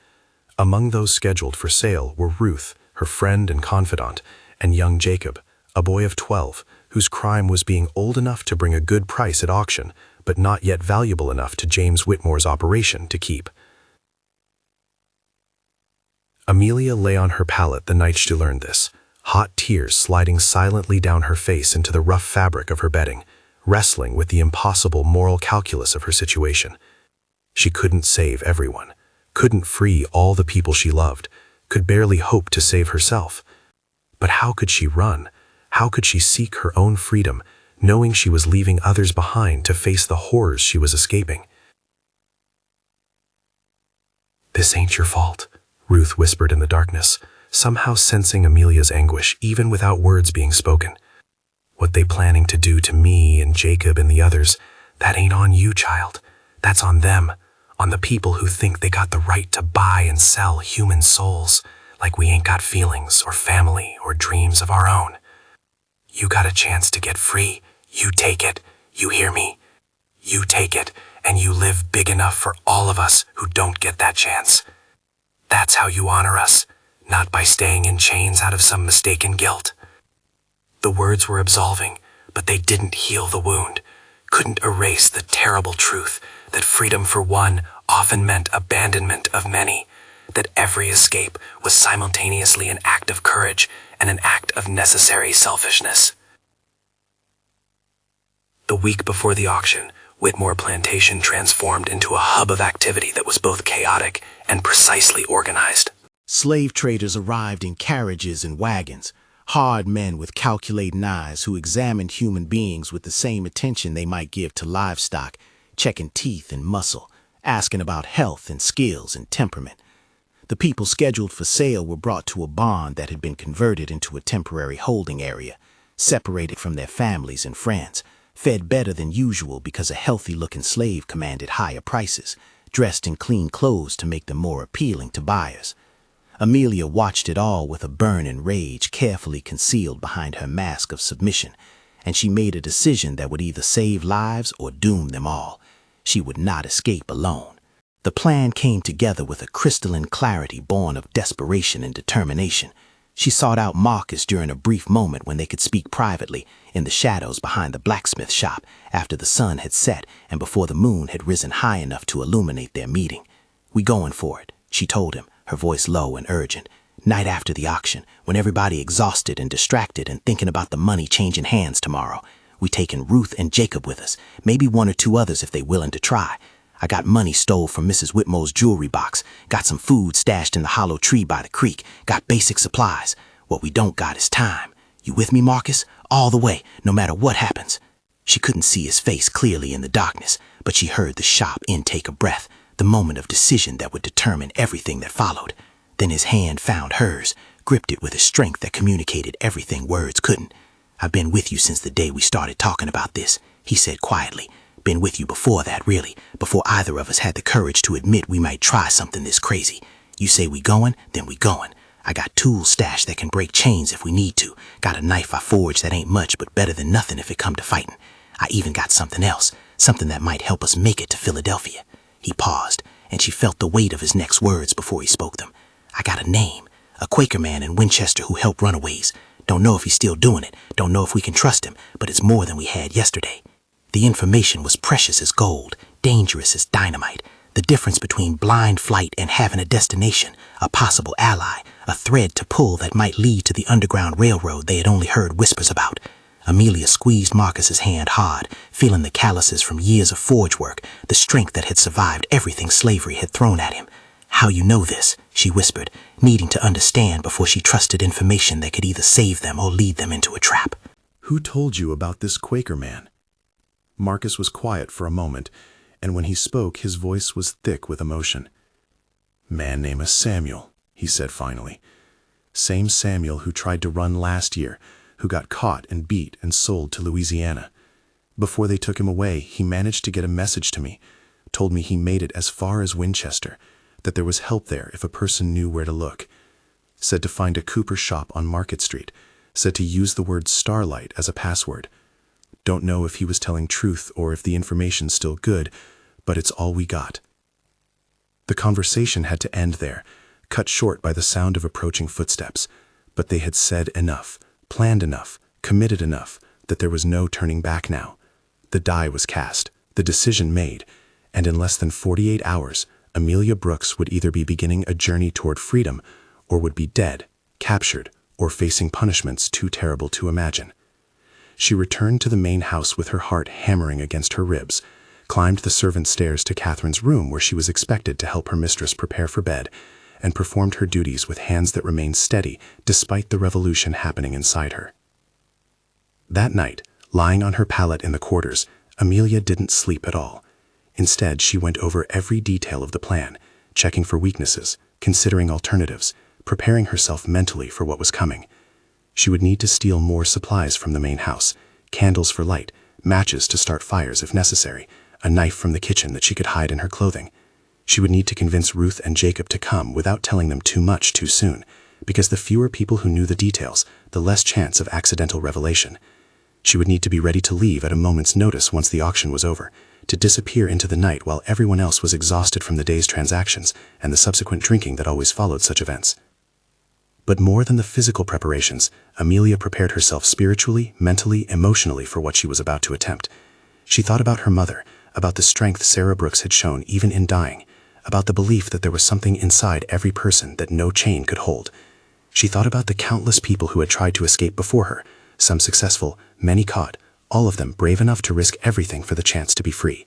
Among those scheduled for sale were Ruth, her friend and confidant, and young Jacob, a boy of 12, whose crime was being old enough to bring a good price at auction, but not yet valuable enough to James Whitmore's operation to keep. Amelia lay on her pallet the night she learned this, hot tears sliding silently down her face into the rough fabric of her bedding, wrestling with the impossible moral calculus of her situation. She couldn't save everyone, couldn't free all the people she loved, could barely hope to save herself. But how could she run? How could she seek her own freedom, knowing she was leaving others behind to face the horrors she was escaping? "This ain't your fault," Ruth whispered in the darkness, somehow sensing Amelia's anguish even without words being spoken. "What they planning to do to me and Jacob and the others, that ain't on you, child. That's on them, on the people who think they got the right to buy and sell human souls, like we ain't got feelings or family or dreams of our own. You got a chance to get free, you take it, you hear me? You take it, and you live big enough for all of us who don't get that chance. That's how you honor us, not by staying in chains out of some mistaken guilt." The words were absolving, but they didn't heal the wound, couldn't erase the terrible truth that freedom for one often meant abandonment of many, that every escape was simultaneously an act of courage and an act of necessary selfishness. The week before the auction, Whitmore Plantation transformed into a hub of activity that was both chaotic and precisely organized. Slave traders arrived in carriages and wagons, Hard men with calculating eyes who examined human beings with the same attention they might give to livestock, checking teeth and muscle, asking about health and skills and temperament. The people scheduled for sale were brought to a barn that had been converted into a temporary holding area, separated from their families and friends, fed better than usual because a healthy-looking slave commanded higher prices, dressed in clean clothes to make them more appealing to buyers. Amelia watched it all with a burning rage carefully concealed behind her mask of submission, and she made a decision that would either save lives or doom them all. She would not escape alone. The plan came together with a crystalline clarity born of desperation and determination. She sought out Marcus during a brief moment when they could speak privately in the shadows behind the blacksmith shop after the sun had set and before the moon had risen high enough to illuminate their meeting. "We going for it," she told him, her voice low and urgent. "Night after the auction, when everybody exhausted and distracted and thinking about the money changing hands tomorrow. We taking Ruth and Jacob with us, maybe one or two others if they willing to try. I got money stole from Mrs. Whitmore's jewelry box, got some food stashed in the hollow tree by the creek, got basic supplies. What we don't got is time. You with me, Marcus? All the way, no matter what happens." She couldn't see his face clearly in the darkness, but she heard the sharp intake of breath, the moment of decision that would determine everything that followed. Then his hand found hers, gripped it with a strength that communicated everything words couldn't. "I've been with you since the day we started talking about this," he said quietly. "Been with you before that, really, before either of us had the courage to admit we might try something this crazy. You say we going, then we going. I got tools stashed that can break chains if we need to. Got a knife I forged that ain't much but better than nothing if it come to fighting. I even got something else, something that might help us make it to Philadelphia." He paused, and she felt the weight of his next words before he spoke them. "I got a name, a Quaker man in Winchester who helped runaways. Don't know if he's still doing it, don't know if we can trust him, but it's more than we had yesterday." The information was precious as gold, dangerous as dynamite. The difference between blind flight and having a destination, a possible ally, a thread to pull that might lead to the Underground Railroad they had only heard whispers about. Amelia squeezed Marcus's hand hard, feeling the calluses from years of forge work, the strength that had survived everything slavery had thrown at him. "How you know this?" she whispered, needing to understand before she trusted information that could either save them or lead them into a trap. "Who told you about this Quaker man?" Marcus was quiet for a moment, and when he spoke, his voice was thick with emotion. "Man named Samuel," he said finally. "Same Samuel who tried to run last year, who got caught and beat and sold to Louisiana. Before they took him away, he managed to get a message to me, told me he made it as far as Winchester, that there was help there if a person knew where to look. Said to find a cooper shop on Market Street, said to use the word Starlight as a password. Don't know if he was telling truth or if the information's still good, but it's all we got." The conversation had to end there, cut short by the sound of approaching footsteps, but they had said enough, planned enough, committed enough, that there was no turning back now. The die was cast, the decision made, and in less than 48 hours, Amelia Brooks would either be beginning a journey toward freedom or would be dead, captured, or facing punishments too terrible to imagine. She returned to the main house with her heart hammering against her ribs, climbed the servants' stairs to Catherine's room where she was expected to help her mistress prepare for bed, and performed her duties with hands that remained steady despite the revolution happening inside her. That night, lying on her pallet in the quarters, Amelia didn't sleep at all. Instead, she went over every detail of the plan, checking for weaknesses, considering alternatives, preparing herself mentally for what was coming. She would need to steal more supplies from the main house, candles for light, matches to start fires if necessary, a knife from the kitchen that she could hide in her clothing. She would need to convince Ruth and Jacob to come without telling them too much too soon, because the fewer people who knew the details, the less chance of accidental revelation. She would need to be ready to leave at a moment's notice once the auction was over, to disappear into the night while everyone else was exhausted from the day's transactions and the subsequent drinking that always followed such events. But more than the physical preparations, Amelia prepared herself spiritually, mentally, emotionally for what she was about to attempt. She thought about her mother, about the strength Sarah Brooks had shown even in dying, about the belief that there was something inside every person that no chain could hold. She thought about the countless people who had tried to escape before her, some successful, many caught, all of them brave enough to risk everything for the chance to be free.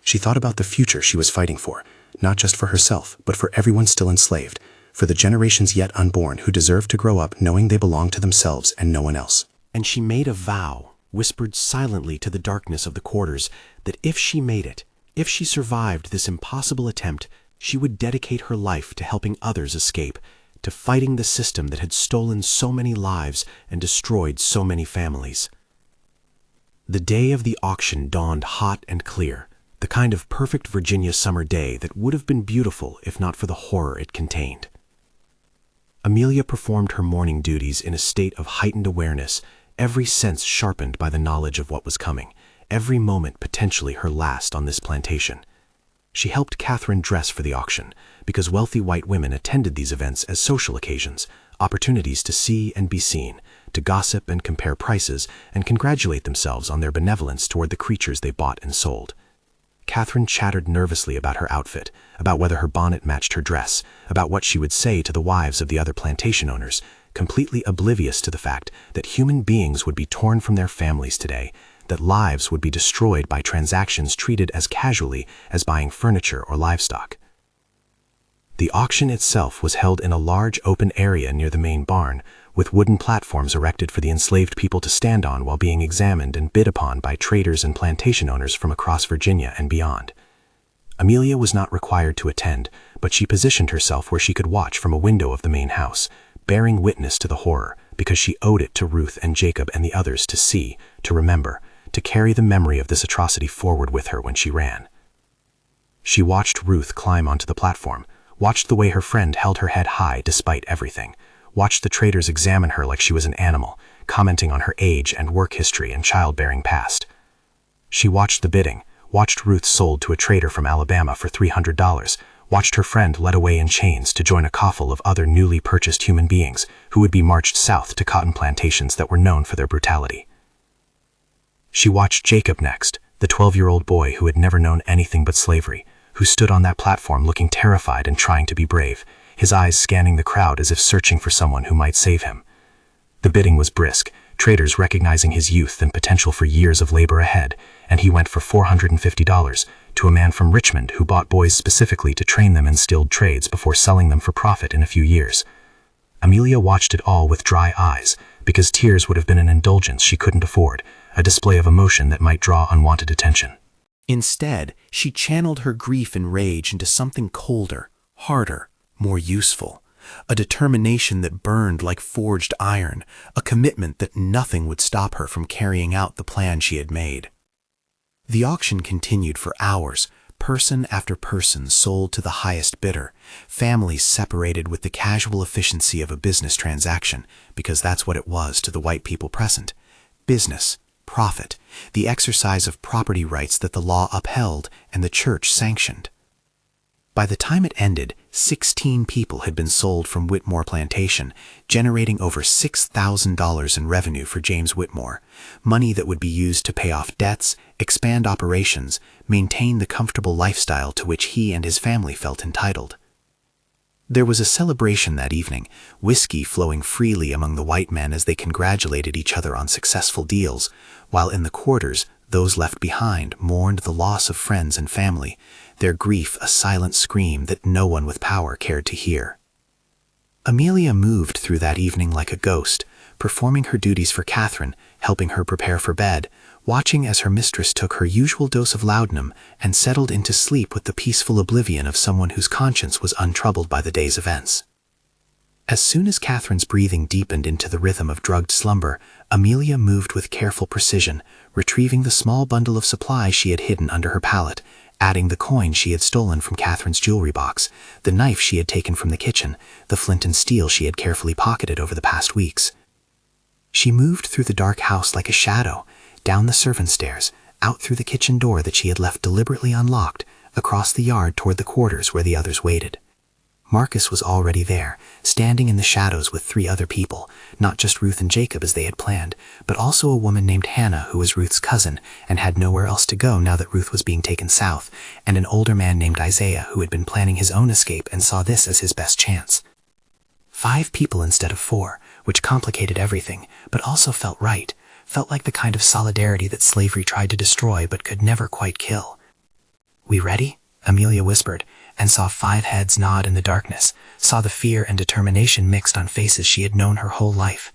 She thought about the future she was fighting for, not just for herself, but for everyone still enslaved, for the generations yet unborn who deserve to grow up knowing they belong to themselves and no one else. And she made a vow, whispered silently to the darkness of the quarters, that if she made it, if she survived this impossible attempt, she would dedicate her life to helping others escape, to fighting the system that had stolen so many lives and destroyed so many families. The day of the auction dawned hot and clear, the kind of perfect Virginia summer day that would have been beautiful if not for the horror it contained. Amelia performed her morning duties in a state of heightened awareness, every sense sharpened by the knowledge of what was coming, every moment potentially her last on this plantation. She helped Catherine dress for the auction, because wealthy white women attended these events as social occasions, opportunities to see and be seen, to gossip and compare prices, and congratulate themselves on their benevolence toward the creatures they bought and sold. Catherine chattered nervously about her outfit, about whether her bonnet matched her dress, about what she would say to the wives of the other plantation owners, completely oblivious to the fact that human beings would be torn from their families today, that lives would be destroyed by transactions treated as casually as buying furniture or livestock. The auction itself was held in a large open area near the main barn, with wooden platforms erected for the enslaved people to stand on while being examined and bid upon by traders and plantation owners from across Virginia and beyond. Amelia was not required to attend, but she positioned herself where she could watch from a window of the main house, bearing witness to the horror, because she owed it to Ruth and Jacob and the others to see, to remember, to carry the memory of this atrocity forward with her when she ran. She watched Ruth climb onto the platform, watched the way her friend held her head high despite everything, watched the traders examine her like she was an animal, commenting on her age and work history and childbearing past. She watched the bidding, watched Ruth sold to a trader from Alabama for $300, watched her friend led away in chains to join a coffle of other newly purchased human beings who would be marched south to cotton plantations that were known for their brutality. She watched Jacob next, the 12-year-old boy who had never known anything but slavery, who stood on that platform looking terrified and trying to be brave, his eyes scanning the crowd as if searching for someone who might save him. The bidding was brisk, traders recognizing his youth and potential for years of labor ahead, and he went for $450 to a man from Richmond who bought boys specifically to train them in skilled trades before selling them for profit in a few years. Amelia watched it all with dry eyes, because tears would have been an indulgence she couldn't afford, a display of emotion that might draw unwanted attention. Instead, she channeled her grief and rage into something colder, harder, more useful, a determination that burned like forged iron, a commitment that nothing would stop her from carrying out the plan she had made. The auction continued for hours. Person after person sold to the highest bidder, families separated with the casual efficiency of a business transaction, because that's what it was to the white people present. Business, profit, the exercise of property rights that the law upheld and the church sanctioned. By the time it ended, 16 people had been sold from Whitmore Plantation, generating over $6,000 in revenue for James Whitmore, money that would be used to pay off debts, expand operations, maintain the comfortable lifestyle to which he and his family felt entitled. There was a celebration that evening, whiskey flowing freely among the white men as they congratulated each other on successful deals, while in the quarters, those left behind mourned the loss of friends and family, their grief a silent scream that no one with power cared to hear. Amelia moved through that evening like a ghost, performing her duties for Catherine, helping her prepare for bed, watching as her mistress took her usual dose of laudanum and settled into sleep with the peaceful oblivion of someone whose conscience was untroubled by the day's events. As soon as Catherine's breathing deepened into the rhythm of drugged slumber, Amelia moved with careful precision, retrieving the small bundle of supplies she had hidden under her pallet, adding the coin she had stolen from Catherine's jewelry box, the knife she had taken from the kitchen, the flint and steel she had carefully pocketed over the past weeks. She moved through the dark house like a shadow, down the servants' stairs, out through the kitchen door that she had left deliberately unlocked, across the yard toward the quarters where the others waited. Marcus was already there, standing in the shadows with 3 other people, not just Ruth and Jacob as they had planned, but also a woman named Hannah who was Ruth's cousin and had nowhere else to go now that Ruth was being taken south, and an older man named Isaiah who had been planning his own escape and saw this as his best chance. 5 people instead of 4, which complicated everything, but also felt right, felt like the kind of solidarity that slavery tried to destroy but could never quite kill. "We ready?" Amelia whispered, and saw 5 heads nod in the darkness, saw the fear and determination mixed on faces she had known her whole life.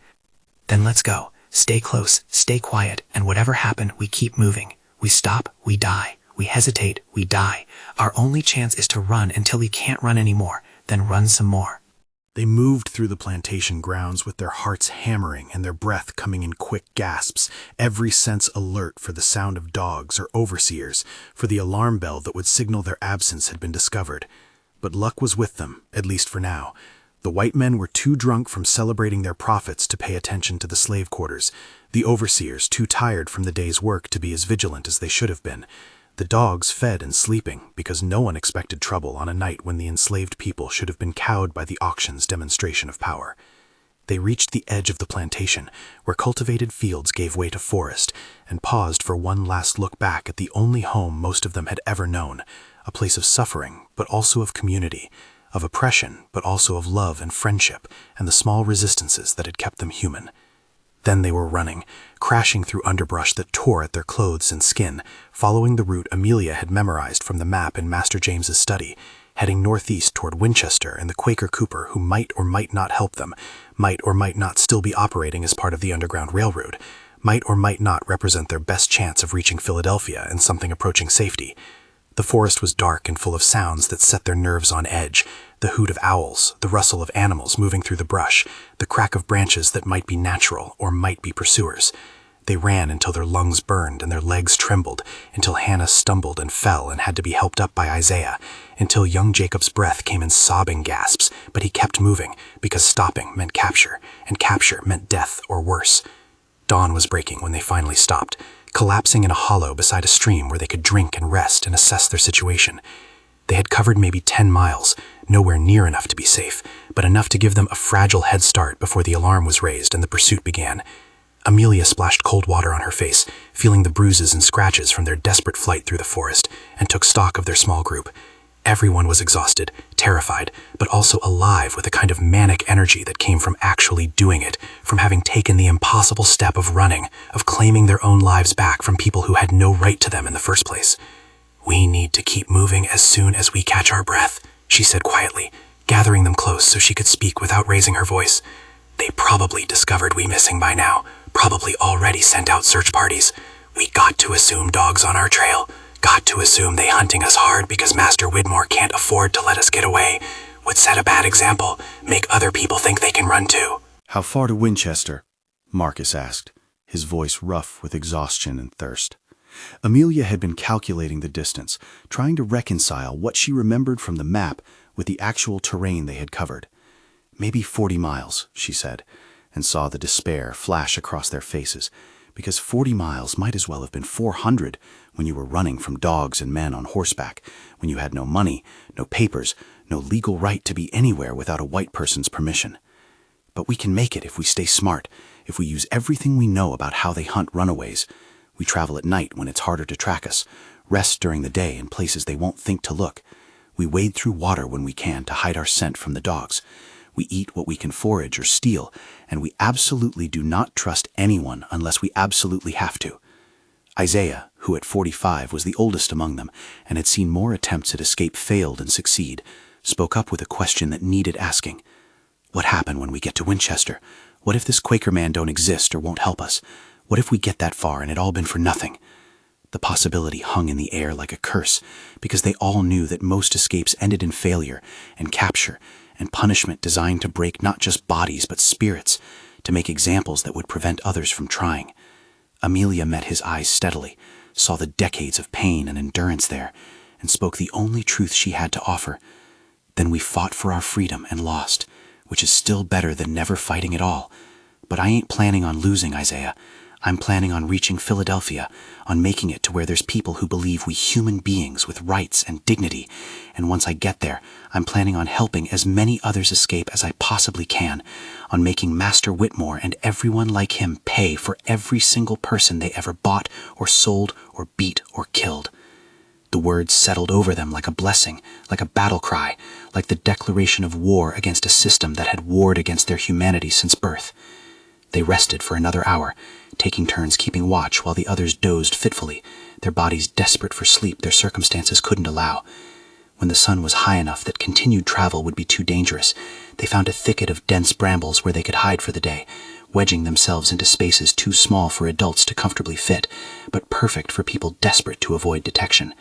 Then let's go. Stay close, stay quiet, and whatever happened, we keep moving. We stop, we die. We hesitate, we die. Our only chance is to run until we can't run anymore, then run some more. They moved through the plantation grounds with their hearts hammering and their breath coming in quick gasps, every sense alert for the sound of dogs or overseers, for the alarm bell that would signal their absence had been discovered. But luck was with them, at least for now. The white men were too drunk from celebrating their profits to pay attention to the slave quarters, the overseers too tired from the day's work to be as vigilant as they should have been. The dogs fed and sleeping because no one expected trouble on a night when the enslaved people should have been cowed by the auction's demonstration of power. They reached the edge of the plantation, where cultivated fields gave way to forest, and paused for one last look back at the only home most of them had ever known, a place of suffering, but also of community, of oppression, but also of love and friendship, and the small resistances that had kept them human. Then they were running, crashing through underbrush that tore at their clothes and skin, following the route Amelia had memorized from the map in Master James's study, heading northeast toward Winchester and the Quaker Cooper who might or might not help them, might or might not still be operating as part of the Underground Railroad, might or might not represent their best chance of reaching Philadelphia and something approaching safety. The forest was dark and full of sounds that set their nerves on edge, the hoot of owls, the rustle of animals moving through the brush, the crack of branches that might be natural or might be pursuers. They ran until their lungs burned and their legs trembled, until Hannah stumbled and fell and had to be helped up by Isaiah, until young Jacob's breath came in sobbing gasps, but he kept moving, because stopping meant capture, and capture meant death or worse. Dawn was breaking when they finally stopped, collapsing in a hollow beside a stream where they could drink and rest and assess their situation. They had covered maybe 10 miles, nowhere near enough to be safe, but enough to give them a fragile head start before the alarm was raised and the pursuit began. Amelia splashed cold water on her face, feeling the bruises and scratches from their desperate flight through the forest, and took stock of their small group. Everyone was exhausted, terrified, but also alive with a kind of manic energy that came from actually doing it, from having taken the impossible step of running, of claiming their own lives back from people who had no right to them in the first place. "We need to keep moving as soon as we catch our breath," she said quietly, gathering them close so she could speak without raising her voice. "They probably discovered we missing by now, probably already sent out search parties. We got to assume dogs on our trail. Got to assume they hunting us hard because Master Widmore can't afford to let us get away. Would set a bad example, make other people think they can run too." "How far to Winchester?" Marcus asked, his voice rough with exhaustion and thirst. Amelia had been calculating the distance, trying to reconcile what she remembered from the map with the actual terrain they had covered. "Maybe 40 miles, she said, and saw the despair flash across their faces, because 40 miles might as well have been 400 when you were running from dogs and men on horseback, when you had no money, no papers, no legal right to be anywhere without a white person's permission. But we can make it if we stay smart, if we use everything we know about how they hunt runaways. We travel at night when it's harder to track us, rest during the day in places they won't think to look. We wade through water when we can to hide our scent from the dogs. We eat what we can forage or steal, and we absolutely do not trust anyone unless we absolutely have to." Isaiah, who at 45 was the oldest among them and had seen more attempts at escape fail than succeed, spoke up with a question that needed asking. "What happened when we get to Winchester? What if this Quaker man don't exist or won't help us? What if we get that far and it all been for nothing?" The possibility hung in the air like a curse, because they all knew that most escapes ended in failure and capture and punishment designed to break not just bodies but spirits, to make examples that would prevent others from trying. Amelia met his eyes steadily, saw the decades of pain and endurance there, and spoke the only truth she had to offer. "Then we fought for our freedom and lost, which is still better than never fighting at all. But I ain't planning on losing, Isaiah. I'm planning on reaching Philadelphia, on making it to where there's people who believe we human beings with rights and dignity, and once I get there, I'm planning on helping as many others escape as I possibly can, on making Master Whitmore and everyone like him pay for every single person they ever bought or sold or beat or killed." The words settled over them like a blessing, like a battle cry, like the declaration of war against a system that had warred against their humanity since birth. They rested for another hour, taking turns keeping watch while the others dozed fitfully, their bodies desperate for sleep their circumstances couldn't allow. When the sun was high enough that continued travel would be too dangerous, they found a thicket of dense brambles where they could hide for the day, wedging themselves into spaces too small for adults to comfortably fit, but perfect for people desperate to avoid detection.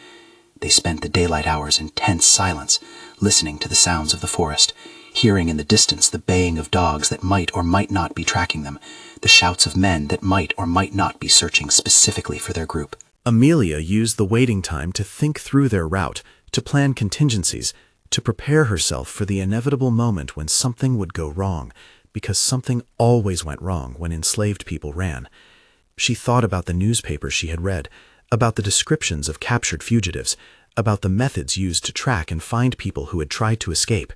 They spent the daylight hours in tense silence, listening to the sounds of the forest, hearing in the distance the baying of dogs that might or might not be tracking them, the shouts of men that might or might not be searching specifically for their group. Amelia used the waiting time to think through their route, to plan contingencies, to prepare herself for the inevitable moment when something would go wrong, because something always went wrong when enslaved people ran. She thought about the newspapers she had read, about the descriptions of captured fugitives, about the methods used to track and find people who had tried to escape.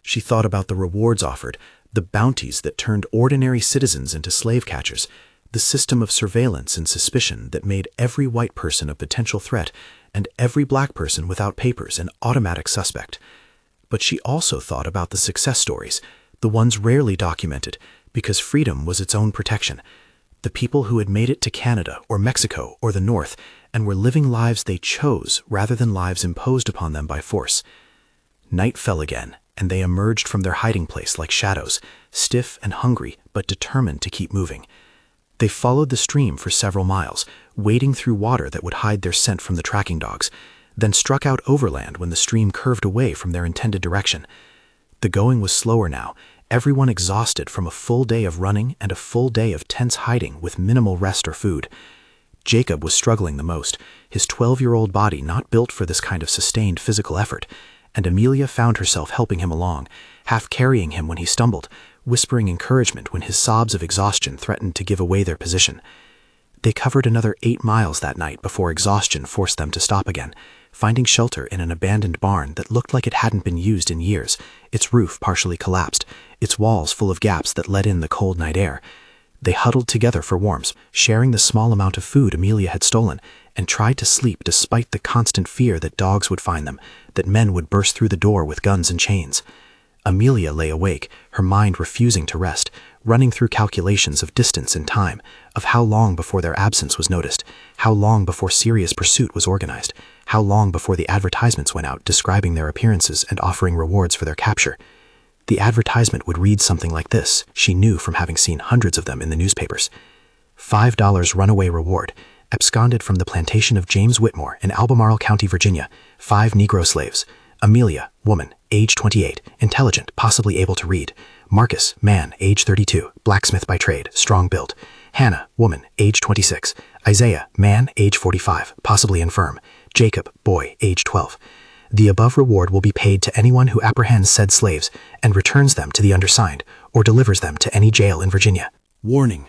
She thought about the rewards offered, the bounties that turned ordinary citizens into slave catchers, the system of surveillance and suspicion that made every white person a potential threat and every black person without papers an automatic suspect. But she also thought about the success stories, the ones rarely documented, because freedom was its own protection. The people who had made it to Canada or Mexico or the North and were living lives they chose rather than lives imposed upon them by force. Night fell again, and they emerged from their hiding place like shadows, stiff and hungry but determined to keep moving. They followed the stream for several miles, wading through water that would hide their scent from the tracking dogs, then struck out overland when the stream curved away from their intended direction. The going was slower now, everyone exhausted from a full day of running and a full day of tense hiding with minimal rest or food. Jacob was struggling the most, his 12-year-old body not built for this kind of sustained physical effort, and Amelia found herself helping him along, half carrying him when he stumbled, whispering encouragement when his sobs of exhaustion threatened to give away their position. They covered another 8 miles that night before exhaustion forced them to stop again, finding shelter in an abandoned barn that looked like it hadn't been used in years, its roof partially collapsed, its walls full of gaps that let in the cold night air. They huddled together for warmth, sharing the small amount of food Amelia had stolen, and tried to sleep despite the constant fear that dogs would find them, that men would burst through the door with guns and chains. Amelia lay awake, her mind refusing to rest, running through calculations of distance and time, of how long before their absence was noticed, how long before serious pursuit was organized, how long before the advertisements went out describing their appearances and offering rewards for their capture. The advertisement would read something like this, she knew from having seen hundreds of them in the newspapers. $5 runaway reward, absconded from the plantation of James Whitmore in Albemarle County, Virginia, 5 Negro slaves. Amelia, woman, age 28, intelligent, possibly able to read. Marcus, man, age 32, blacksmith by trade, strong build. Hannah, woman, age 26. Isaiah, man, age 45, possibly infirm. Jacob, boy, age 12. The above reward will be paid to anyone who apprehends said slaves and returns them to the undersigned or delivers them to any jail in Virginia. Warning: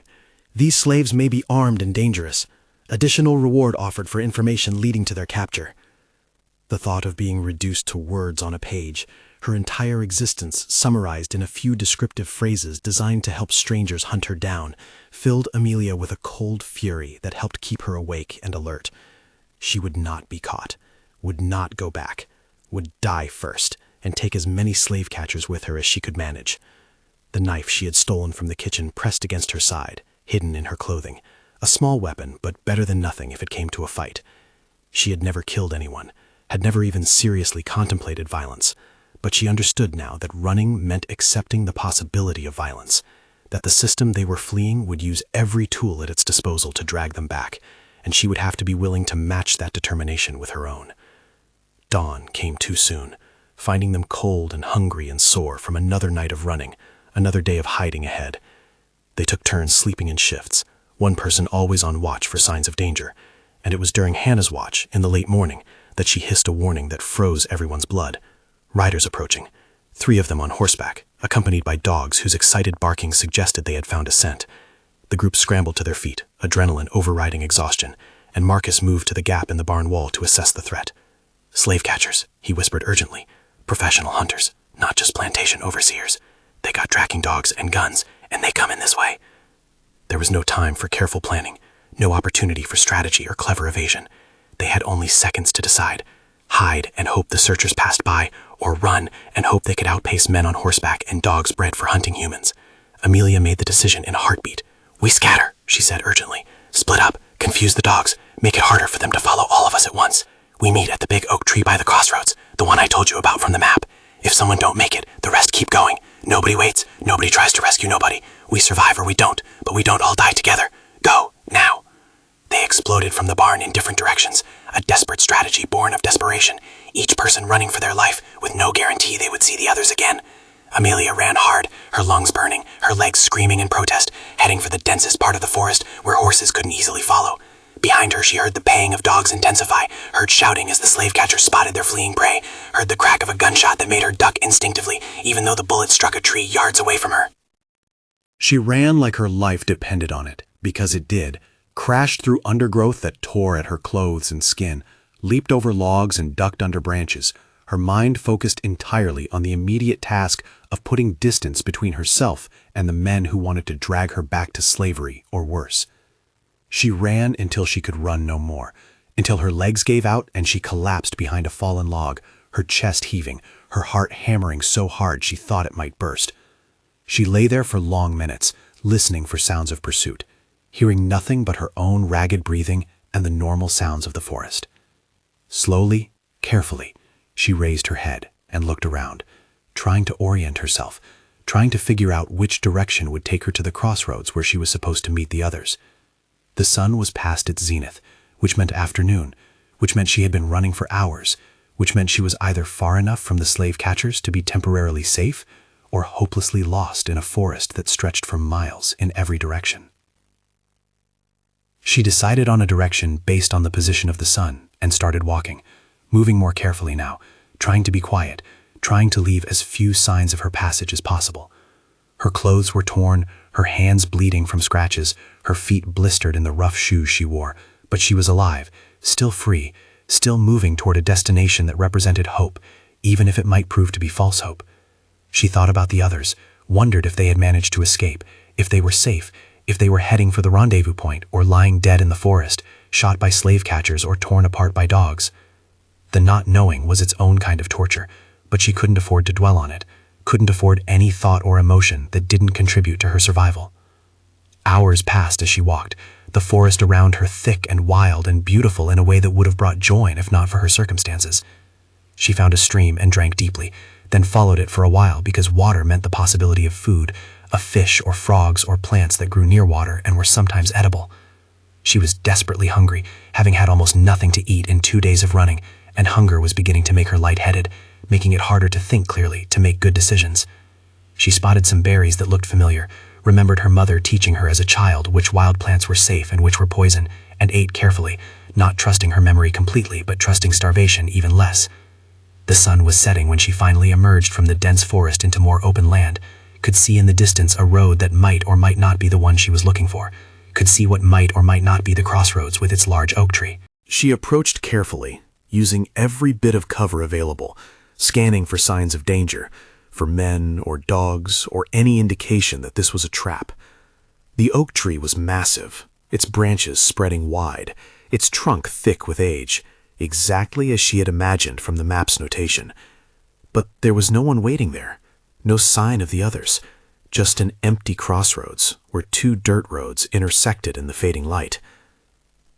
these slaves may be armed and dangerous. Additional reward offered for information leading to their capture. The thought of being reduced to words on a page, her entire existence summarized in a few descriptive phrases designed to help strangers hunt her down, filled Amelia with a cold fury that helped keep her awake and alert. She would not be caught, would not go back, would die first, and take as many slave catchers with her as she could manage. The knife she had stolen from the kitchen pressed against her side, hidden in her clothing, a small weapon, but better than nothing if it came to a fight. She had never killed anyone, had never even seriously contemplated violence, but she understood now that running meant accepting the possibility of violence, that the system they were fleeing would use every tool at its disposal to drag them back, and she would have to be willing to match that determination with her own. Dawn came too soon, finding them cold and hungry and sore from another night of running, another day of hiding ahead. They took turns sleeping in shifts, one person always on watch for signs of danger, and it was during Hannah's watch, in the late morning, that she hissed a warning that froze everyone's blood. Riders approaching, 3 of them on horseback, accompanied by dogs whose excited barking suggested they had found a scent. The group scrambled to their feet, adrenaline overriding exhaustion, and Marcus moved to the gap in the barn wall to assess the threat. "Slave catchers," he whispered urgently. "Professional hunters, not just plantation overseers. They got tracking dogs and guns, and they come in this way." There was no time for careful planning, no opportunity for strategy or clever evasion. They had only seconds to decide: hide and hope the searchers passed by, or run and hope they could outpace men on horseback and dogs bred for hunting humans. Amelia made the decision in a heartbeat. "We scatter," she said urgently. "Split up, confuse the dogs, make it harder for them to follow all of us at once. We meet at the big oak tree by the crossroads. The one I told you about from the map. If someone don't make it, the rest keep going. Nobody waits. Nobody tries to rescue nobody. We survive or we don't, but we don't all die together. Go, now. They exploded from the barn in different directions, a desperate strategy born of desperation, each person running for their life with no guarantee they would see the others again. Amelia ran hard, her lungs burning, her legs screaming in protest, heading for the densest part of the forest where horses couldn't easily follow. Behind her, she heard the baying of dogs intensify, heard shouting as the slave catchers spotted their fleeing prey, heard the crack of a gunshot that made her duck instinctively, even though the bullet struck a tree yards away from her. She ran like her life depended on it, because it did, crashed through undergrowth that tore at her clothes and skin, leaped over logs and ducked under branches, her mind focused entirely on the immediate task of putting distance between herself and the men who wanted to drag her back to slavery or worse. She ran until she could run no more, until her legs gave out and she collapsed behind a fallen log, her chest heaving, her heart hammering so hard she thought it might burst. She lay there for long minutes, listening for sounds of pursuit, hearing nothing but her own ragged breathing and the normal sounds of the forest. Slowly, carefully, she raised her head and looked around, trying to orient herself, trying to figure out which direction would take her to the crossroads where she was supposed to meet the others. The sun was past its zenith, which meant afternoon, which meant she had been running for hours, which meant she was either far enough from the slave catchers to be temporarily safe or hopelessly lost in a forest that stretched for miles in every direction. She decided on a direction based on the position of the sun and started walking, moving more carefully now, trying to be quiet, trying to leave as few signs of her passage as possible. Her clothes were torn, her hands bleeding from scratches, her feet blistered in the rough shoes she wore, but she was alive, still free, still moving toward a destination that represented hope, even if it might prove to be false hope. She thought about the others, wondered if they had managed to escape, if they were safe, if they were heading for the rendezvous point or lying dead in the forest, shot by slave catchers or torn apart by dogs. The not knowing was its own kind of torture, but she couldn't afford to dwell on it, couldn't afford any thought or emotion that didn't contribute to her survival. Hours passed as she walked, the forest around her thick and wild and beautiful in a way that would have brought joy if not for her circumstances. She found a stream and drank deeply, then followed it for a while because water meant the possibility of food, of fish or frogs or plants that grew near water and were sometimes edible. She was desperately hungry, having had almost nothing to eat in 2 days of running, and hunger was beginning to make her lightheaded, making it harder to think clearly, to make good decisions. She spotted some berries that looked familiar, remembered her mother teaching her as a child which wild plants were safe and which were poison, and ate carefully, not trusting her memory completely but trusting starvation even less. The sun was setting when she finally emerged from the dense forest into more open land, could see in the distance a road that might or might not be the one she was looking for, could see what might or might not be the crossroads with its large oak tree. She approached carefully, using every bit of cover available, scanning for signs of danger, for men or dogs or any indication that this was a trap. The oak tree was massive, its branches spreading wide, its trunk thick with age, exactly as she had imagined from the map's notation. But there was no one waiting there, no sign of the others, just an empty crossroads where two dirt roads intersected in the fading light.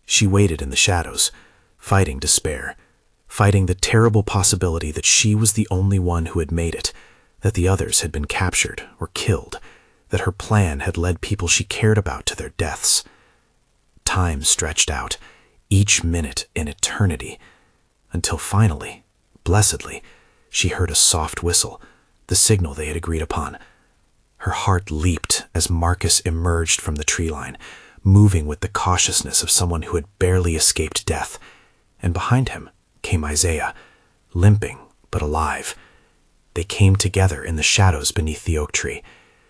She waited in the shadows, fighting despair, fighting the terrible possibility that she was the only one who had made it, that the others had been captured or killed, that her plan had led people she cared about to their deaths. Time stretched out, each minute an eternity, until finally, blessedly, she heard a soft whistle, the signal they had agreed upon. Her heart leaped as Marcus emerged from the tree line, moving with the cautiousness of someone who had barely escaped death, and behind him came Isaiah, limping but alive. They came together in the shadows beneath the oak tree,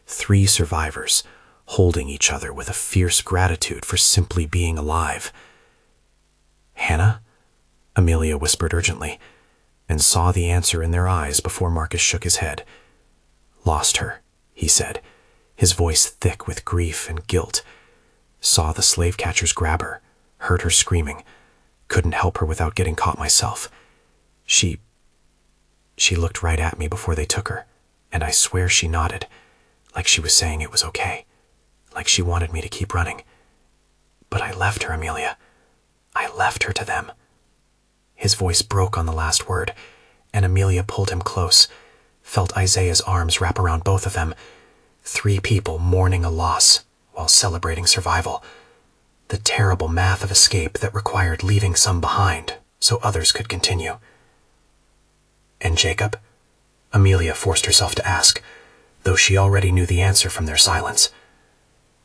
3 survivors, holding each other with a fierce gratitude for simply being alive. "Hannah?" Amelia whispered urgently, and saw the answer in their eyes before Marcus shook his head. "Lost her," he said, his voice thick with grief and guilt. "Saw the slave catchers grab her, heard her screaming. Couldn't help her without getting caught myself. She looked right at me before they took her, and I swear she nodded, like she was saying it was okay, like she wanted me to keep running. But I left her, Amelia. I left her to them." His voice broke on the last word, and Amelia pulled him close, felt Isaiah's arms wrap around both of them. 3 people mourning a loss while celebrating survival. The terrible math of escape that required leaving some behind so others could continue. And Jacob? Amelia forced herself to ask, though she already knew the answer from their silence.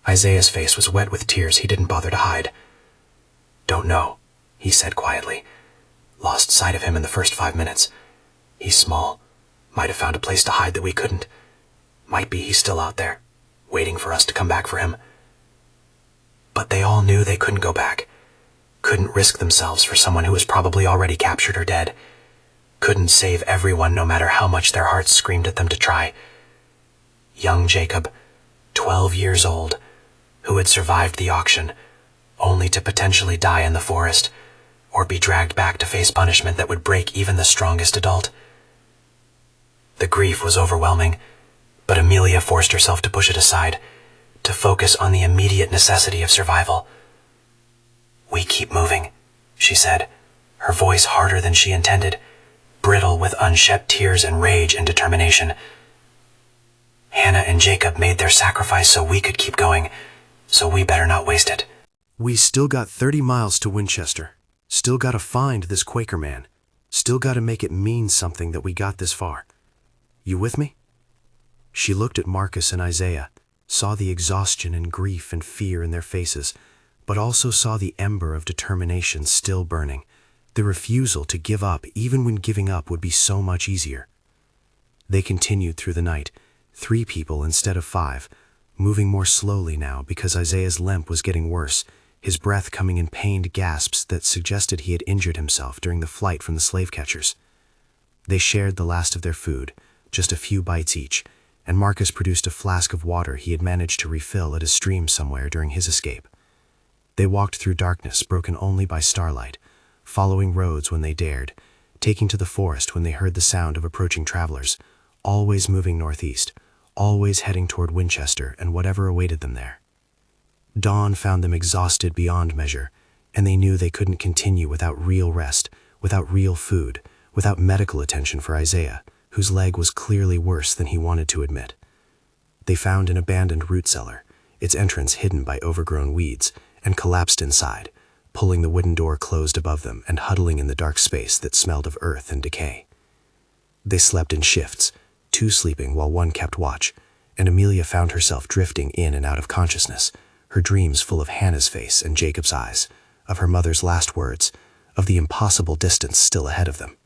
Isaiah's face was wet with tears he didn't bother to hide. "Don't know," he said quietly. "Lost sight of him in the first 5 minutes. He's small. Might have found a place to hide that we couldn't. Might be he's still out there, waiting for us to come back for him." But they all knew they couldn't go back. Couldn't risk themselves for someone who was probably already captured or dead. Couldn't save everyone no matter how much their hearts screamed at them to try. Young Jacob, 12 years old, who had survived the auction, only to potentially die in the forest, or be dragged back to face punishment that would break even the strongest adult. The grief was overwhelming, but Amelia forced herself to push it aside, to focus on the immediate necessity of survival. "We keep moving," she said, her voice harder than she intended, brittle with unshed tears and rage and determination. "Hannah and Jacob made their sacrifice so we could keep going, so we better not waste it." We still got 30 miles to Winchester. Still gotta find this Quaker man. Still gotta make it mean something that we got this far. You with me? She looked at Marcus and Isaiah, saw the exhaustion and grief and fear in their faces, but also saw the ember of determination still burning, the refusal to give up even when giving up would be so much easier. They continued through the night, 3 people instead of 5, moving more slowly now because Isaiah's limp was getting worse, his breath coming in pained gasps that suggested he had injured himself during the flight from the slave catchers. They shared the last of their food, just a few bites each, and Marcus produced a flask of water he had managed to refill at a stream somewhere during his escape. They walked through darkness broken only by starlight, following roads when they dared, taking to the forest when they heard the sound of approaching travelers, always moving northeast, always heading toward Winchester and whatever awaited them there. Dawn found them exhausted beyond measure, and they knew they couldn't continue without real rest, without real food, without medical attention for Isaiah, whose leg was clearly worse than he wanted to admit. They found an abandoned root cellar, its entrance hidden by overgrown weeds, and collapsed inside, pulling the wooden door closed above them and huddling in the dark space that smelled of earth and decay. They slept in shifts, 2 sleeping while 1 kept watch, and Amelia found herself drifting in and out of consciousness, her dreams full of Hannah's face and Jacob's eyes, of her mother's last words, of the impossible distance still ahead of them.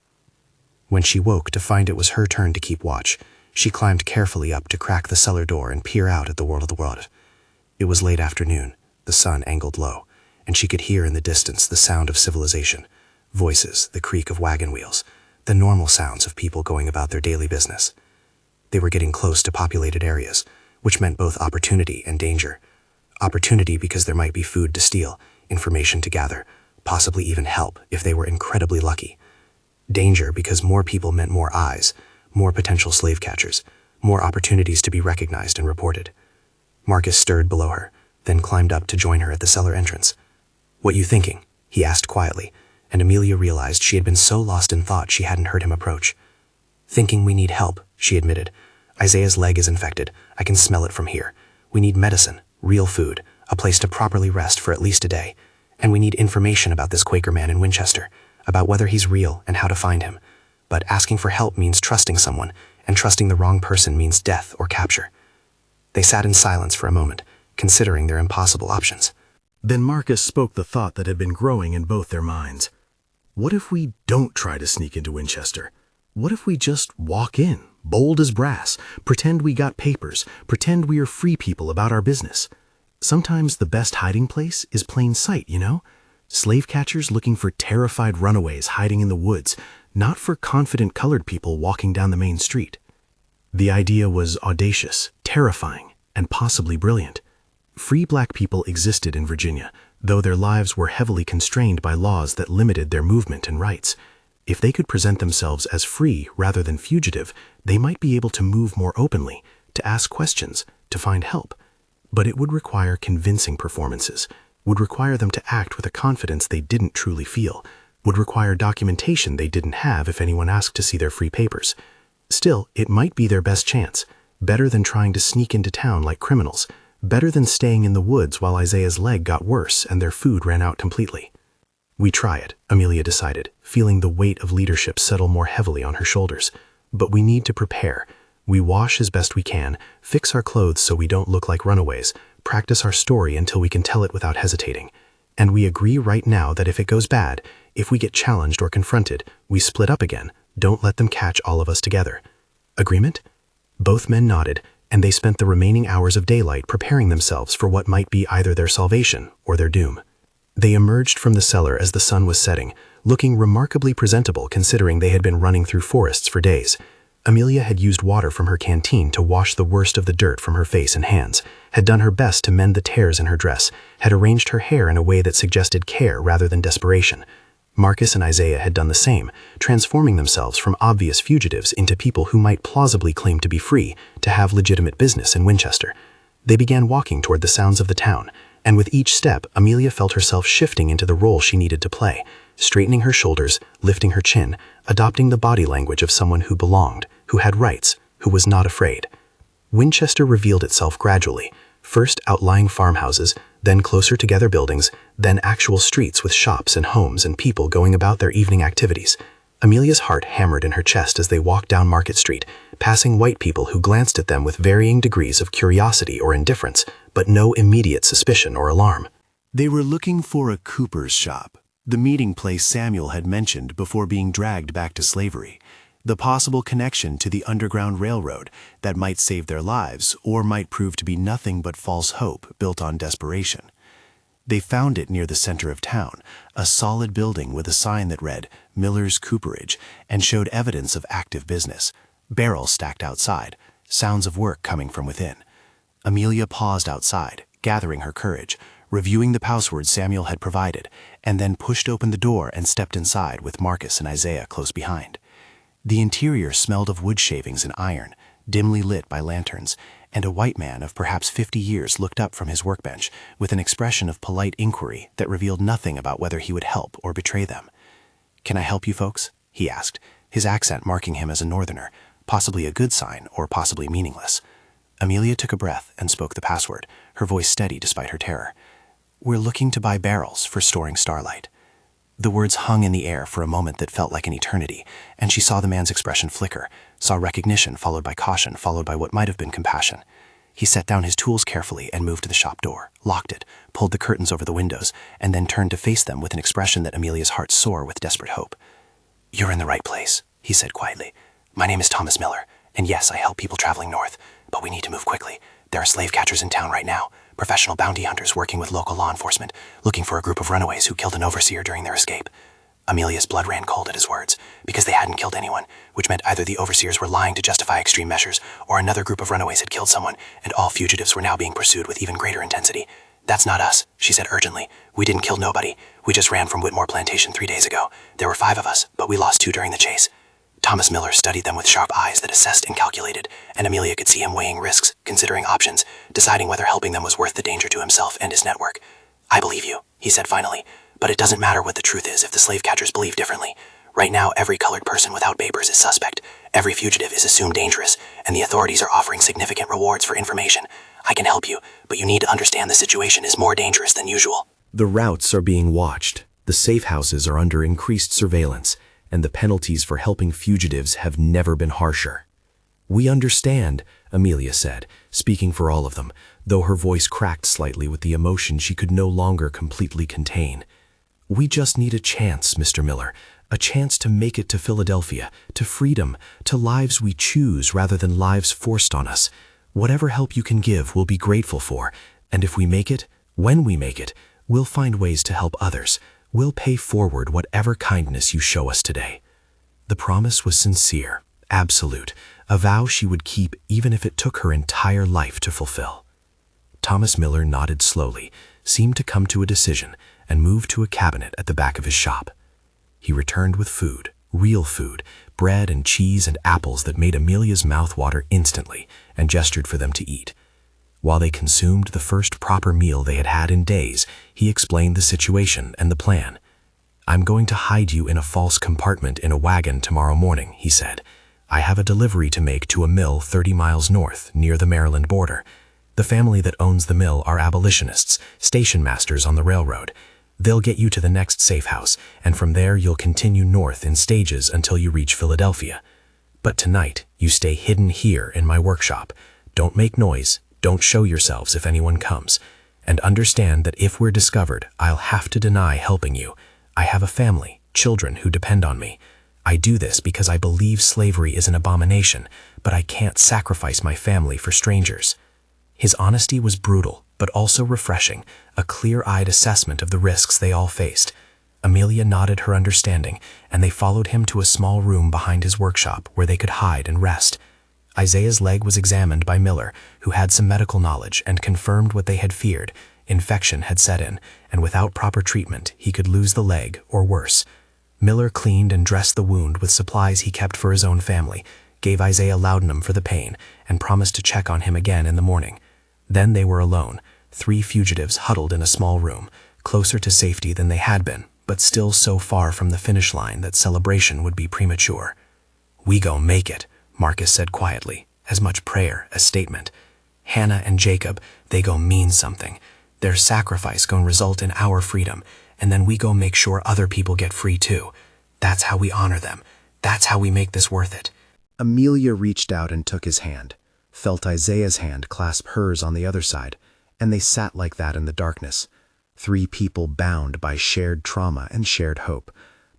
When she woke to find it was her turn to keep watch, she climbed carefully up to crack the cellar door and peer out at the world of the world. It was late afternoon, the sun angled low, and she could hear in the distance the sound of civilization, voices, the creak of wagon wheels, the normal sounds of people going about their daily business. They were getting close to populated areas, which meant both opportunity and danger. Opportunity because there might be food to steal, information to gather, possibly even help if they were incredibly lucky. Danger because more people meant more eyes, more potential slave catchers, more opportunities to be recognized and reported. Marcus stirred below her, then climbed up to join her at the cellar entrance. "What you thinking?" he asked quietly, and Amelia realized she had been so lost in thought she hadn't heard him approach. "Thinking we need help," she admitted. "Isaiah's leg is infected. I can smell it from here. We need medicine, real food, a place to properly rest for at least a day. And we need information about this Quaker man in Winchester, about whether he's real and how to find him. But asking for help means trusting someone, and trusting the wrong person means death or capture." They sat in silence for a moment, considering their impossible options. Then Marcus spoke the thought that had been growing in both their minds. What if we don't try to sneak into Winchester? What if we just walk in, bold as brass, pretend we got papers, pretend we are free people about our business? Sometimes the best hiding place is plain sight, you know? Slave catchers looking for terrified runaways hiding in the woods, not for confident colored people walking down the main street. The idea was audacious, terrifying, and possibly brilliant. Free black people existed in Virginia, though their lives were heavily constrained by laws that limited their movement and rights. If they could present themselves as free rather than fugitive, they might be able to move more openly, to ask questions, to find help. But it would require convincing performances, would require them to act with a confidence they didn't truly feel, would require documentation they didn't have if anyone asked to see their free papers. Still, it might be their best chance. Better than trying to sneak into town like criminals. Better than staying in the woods while Isaiah's leg got worse and their food ran out completely. We try it, Amelia decided, feeling the weight of leadership settle more heavily on her shoulders. But we need to prepare. We wash as best we can, fix our clothes so we don't look like runaways, practice our story until we can tell it without hesitating. And we agree right now that if it goes bad, if we get challenged or confronted, we split up again. Don't let them catch all of us together. Agreement? Both men nodded, and they spent the remaining hours of daylight preparing themselves for what might be either their salvation or their doom. They emerged from the cellar as the sun was setting, looking remarkably presentable considering they had been running through forests for days. Amelia had used water from her canteen to wash the worst of the dirt from her face and hands, had done her best to mend the tears in her dress, had arranged her hair in a way that suggested care rather than desperation. Marcus and Isaiah had done the same, transforming themselves from obvious fugitives into people who might plausibly claim to be free, to have legitimate business in Winchester. They began walking toward the sounds of the town, and with each step, Amelia felt herself shifting into the role she needed to play, straightening her shoulders, lifting her chin, adopting the body language of someone who belonged, who had rights, who was not afraid. Winchester revealed itself gradually, first outlying farmhouses, then closer together buildings, then actual streets with shops and homes and people going about their evening activities. Amelia's heart hammered in her chest as they walked down Market Street, passing white people who glanced at them with varying degrees of curiosity or indifference, but no immediate suspicion or alarm. They were looking for a cooper's shop, the meeting place Samuel had mentioned before being dragged back to slavery, the possible connection to the Underground Railroad that might save their lives or might prove to be nothing but false hope built on desperation. They found it near the center of town, a solid building with a sign that read Miller's Cooperage and showed evidence of active business, barrels stacked outside, sounds of work coming from within. Amelia paused outside, gathering her courage, reviewing the password Samuel had provided, and then pushed open the door and stepped inside with Marcus and Isaiah close behind. The interior smelled of wood shavings and iron, dimly lit by lanterns, and a white man of perhaps 50 years looked up from his workbench with an expression of polite inquiry that revealed nothing about whether he would help or betray them. "Can I help you folks?" he asked, his accent marking him as a northerner, possibly a good sign or possibly meaningless. Amelia took a breath and spoke the password, her voice steady despite her terror. "We're looking to buy barrels for storing Starlight." The words hung in the air for a moment that felt like an eternity, and she saw the man's expression flicker, saw recognition followed by caution, followed by what might have been compassion. He set down his tools carefully and moved to the shop door, locked it, pulled the curtains over the windows, and then turned to face them with an expression that Amelia's heart soared with desperate hope. "You're in the right place," he said quietly. "My name is Thomas Miller, and yes, I help people traveling north, but we need to move quickly. There are slave catchers in town right now, professional bounty hunters working with local law enforcement, looking for a group of runaways who killed an overseer during their escape." Amelia's blood ran cold at his words, because they hadn't killed anyone, which meant either the overseers were lying to justify extreme measures, or another group of runaways had killed someone, and all fugitives were now being pursued with even greater intensity. "That's not us," she said urgently. "We didn't kill nobody. We just ran from Whitmore Plantation 3 days ago. There were 5 of us, but we lost 2 during the chase." Thomas Miller studied them with sharp eyes that assessed and calculated, and Amelia could see him weighing risks, considering options, deciding whether helping them was worth the danger to himself and his network. "I believe you," he said finally, "but it doesn't matter what the truth is if the slave catchers believe differently. Right now, every colored person without papers is suspect. Every fugitive is assumed dangerous, and the authorities are offering significant rewards for information. I can help you, but you need to understand the situation is more dangerous than usual." The routes are being watched, the safe houses are under increased surveillance, and the penalties for helping fugitives have never been harsher. "We understand," Amelia said, speaking for all of them, though her voice cracked slightly with the emotion she could no longer completely contain. "We just need a chance, Mr. Miller, a chance to make it to Philadelphia, to freedom, to lives we choose rather than lives forced on us. Whatever help you can give, we'll be grateful for, and if we make it, when we make it, we'll find ways to help others. We'll pay forward whatever kindness you show us today." The promise was sincere, absolute, a vow she would keep even if it took her entire life to fulfill. Thomas Miller nodded slowly, seemed to come to a decision, and moved to a cabinet at the back of his shop. He returned with food, real food, bread and cheese and apples that made Amelia's mouth water instantly, and gestured for them to eat. While they consumed the first proper meal they had had in days, he explained the situation and the plan. "I'm going to hide you in a false compartment in a wagon tomorrow morning," he said. "I have a delivery to make to a mill 30 miles north, near the Maryland border. The family that owns the mill are abolitionists, station masters on the railroad. They'll get you to the next safe house, and from there you'll continue north in stages until you reach Philadelphia. But tonight, you stay hidden here in my workshop. Don't make noise, don't show yourselves if anyone comes. And understand that if we're discovered, I'll have to deny helping you. I have a family, children who depend on me. I do this because I believe slavery is an abomination, but I can't sacrifice my family for strangers." His honesty was brutal, but also refreshing, a clear-eyed assessment of the risks they all faced. Amelia nodded her understanding, and they followed him to a small room behind his workshop where they could hide and rest. Isaiah's leg was examined by Miller, who had some medical knowledge and confirmed what they had feared. Infection had set in, and without proper treatment, he could lose the leg or worse. Miller cleaned and dressed the wound with supplies he kept for his own family, gave Isaiah laudanum for the pain, and promised to check on him again in the morning. Then they were alone, 3 fugitives huddled in a small room, closer to safety than they had been, but still so far from the finish line that celebration would be premature. "We gon' make it," Marcus said quietly, as much prayer as statement. "Hannah and Jacob, they gon' mean something. Their sacrifice gon' result in our freedom, and then we gon' make sure other people get free too. That's how we honor them. That's how we make this worth it." Amelia reached out and took his hand, felt Isaiah's hand clasp hers on the other side, and they sat like that in the darkness. 3 people bound by shared trauma and shared hope,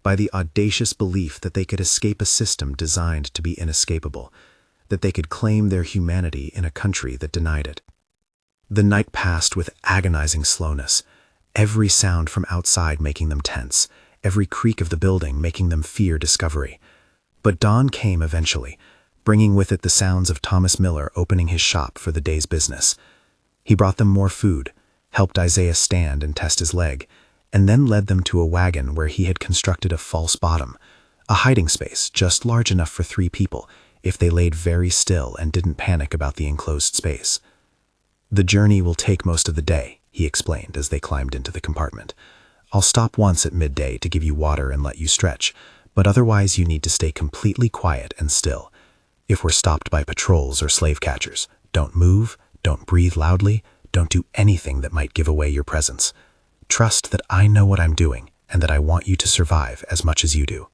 by the audacious belief that they could escape a system designed to be inescapable, that they could claim their humanity in a country that denied it. The night passed with agonizing slowness, every sound from outside making them tense, every creak of the building making them fear discovery. But dawn came eventually, bringing with it the sounds of Thomas Miller opening his shop for the day's business. He brought them more food, helped Isaiah stand and test his leg, and then led them to a wagon where he had constructed a false bottom, a hiding space just large enough for 3 people if they laid very still and didn't panic about the enclosed space. "The journey will take most of the day," he explained as they climbed into the compartment. "I'll stop once at midday to give you water and let you stretch, but otherwise you need to stay completely quiet and still. If we're stopped by patrols or slave catchers, don't move, don't breathe loudly, don't do anything that might give away your presence. Trust that I know what I'm doing and that I want you to survive as much as you do."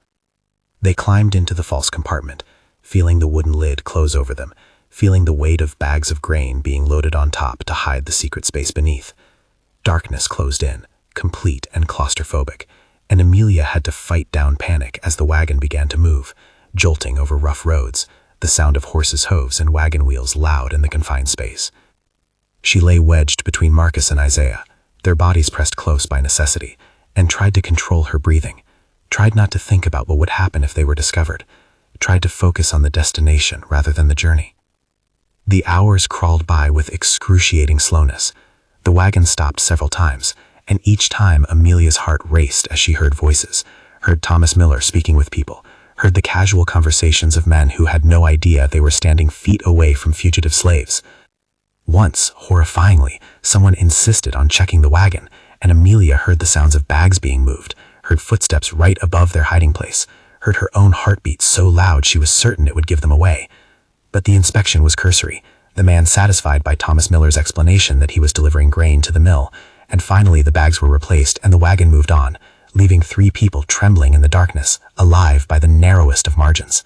They climbed into the false compartment, feeling the wooden lid close over them, feeling the weight of bags of grain being loaded on top to hide the secret space beneath. Darkness closed in, complete and claustrophobic, and Amelia had to fight down panic as the wagon began to move, jolting over rough roads, the sound of horses' hooves and wagon wheels loud in the confined space. She lay wedged between Marcus and Isaiah, their bodies pressed close by necessity, and tried to control her breathing, tried not to think about what would happen if they were discovered, tried to focus on the destination rather than the journey. The hours crawled by with excruciating slowness. The wagon stopped several times, and each time Amelia's heart raced as she heard voices, heard Thomas Miller speaking with people, heard the casual conversations of men who had no idea they were standing feet away from fugitive slaves. Once, horrifyingly, someone insisted on checking the wagon, and Amelia heard the sounds of bags being moved, heard footsteps right above their hiding place, heard her own heartbeat so loud she was certain it would give them away. But the inspection was cursory, the man satisfied by Thomas Miller's explanation that he was delivering grain to the mill, and finally the bags were replaced and the wagon moved on, leaving 3 people trembling in the darkness, alive by the narrowest of margins.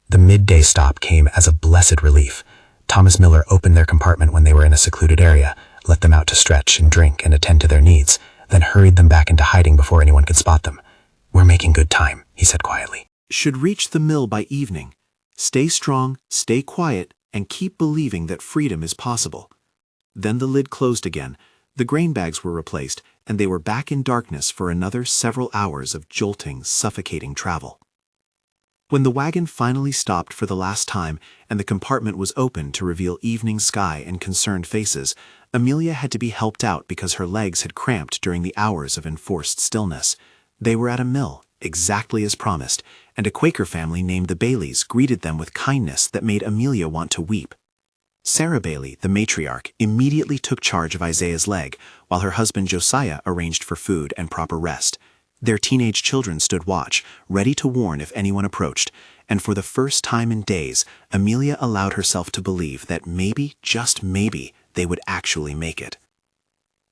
The midday stop came as a blessed relief. Thomas Miller opened their compartment when they were in a secluded area, let them out to stretch and drink and attend to their needs, then hurried them back into hiding before anyone could spot them. "We're making good time," he said quietly. Should reach the mill by evening. Stay strong, stay quiet, and keep believing that freedom is possible. Then the lid closed again, the grain bags were replaced, and they were back in darkness for another several hours of jolting, suffocating travel. When the wagon finally stopped for the last time and the compartment was opened to reveal evening sky and concerned faces, Amelia had to be helped out because her legs had cramped during the hours of enforced stillness. They were at a mill, exactly as promised, and a Quaker family named the Baileys greeted them with kindness that made Amelia want to weep. Sarah Bailey, the matriarch, immediately took charge of Isaiah's leg, while her husband Josiah arranged for food and proper rest. Their teenage children stood watch, ready to warn if anyone approached, and for the first time in days, Amelia allowed herself to believe that maybe, just maybe, they would actually make it.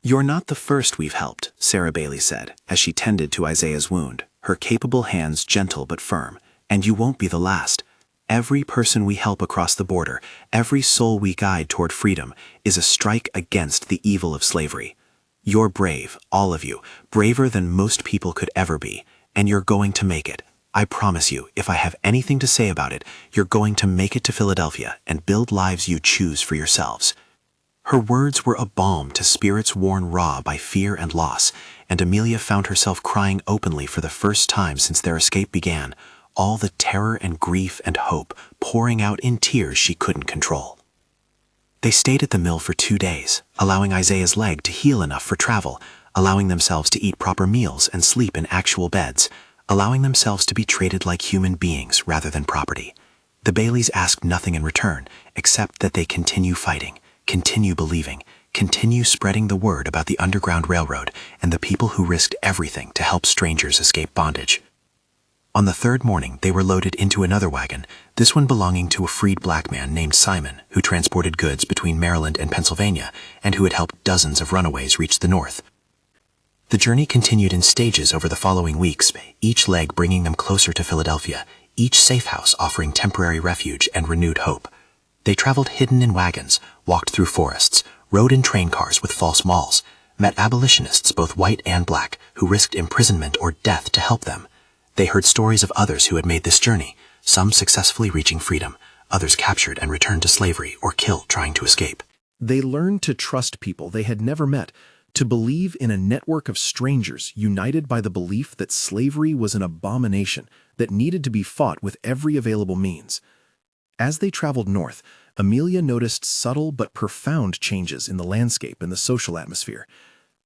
"You're not the first we've helped," Sarah Bailey said, as she tended to Isaiah's wound, her capable hands gentle but firm, "and you won't be the last. Every person we help across the border, every soul we guide toward freedom, is a strike against the evil of slavery. You're brave, all of you, braver than most people could ever be, and you're going to make it. I promise you, if I have anything to say about it, you're going to make it to Philadelphia and build lives you choose for yourselves." Her words were a balm to spirits worn raw by fear and loss, and Amelia found herself crying openly for the first time since their escape began, all the terror and grief and hope pouring out in tears she couldn't control. They stayed at the mill for 2 days, allowing Isaiah's leg to heal enough for travel, allowing themselves to eat proper meals and sleep in actual beds, allowing themselves to be treated like human beings rather than property. The Baileys asked nothing in return, except that they continue fighting, continue believing, continue spreading the word about the Underground Railroad and the people who risked everything to help strangers escape bondage. On the 3rd morning, they were loaded into another wagon, this one belonging to a freed black man named Simon, who transported goods between Maryland and Pennsylvania and who had helped dozens of runaways reach the north. The journey continued in stages over the following weeks, each leg bringing them closer to Philadelphia, each safe house offering temporary refuge and renewed hope. They traveled hidden in wagons, walked through forests, rode in train cars with false malls, met abolitionists both white and black who risked imprisonment or death to help them. They heard stories of others who had made this journey, some successfully reaching freedom, others captured and returned to slavery or killed trying to escape. They learned to trust people they had never met, to believe in a network of strangers united by the belief that slavery was an abomination that needed to be fought with every available means. As they traveled north, Amelia noticed subtle but profound changes in the landscape and the social atmosphere.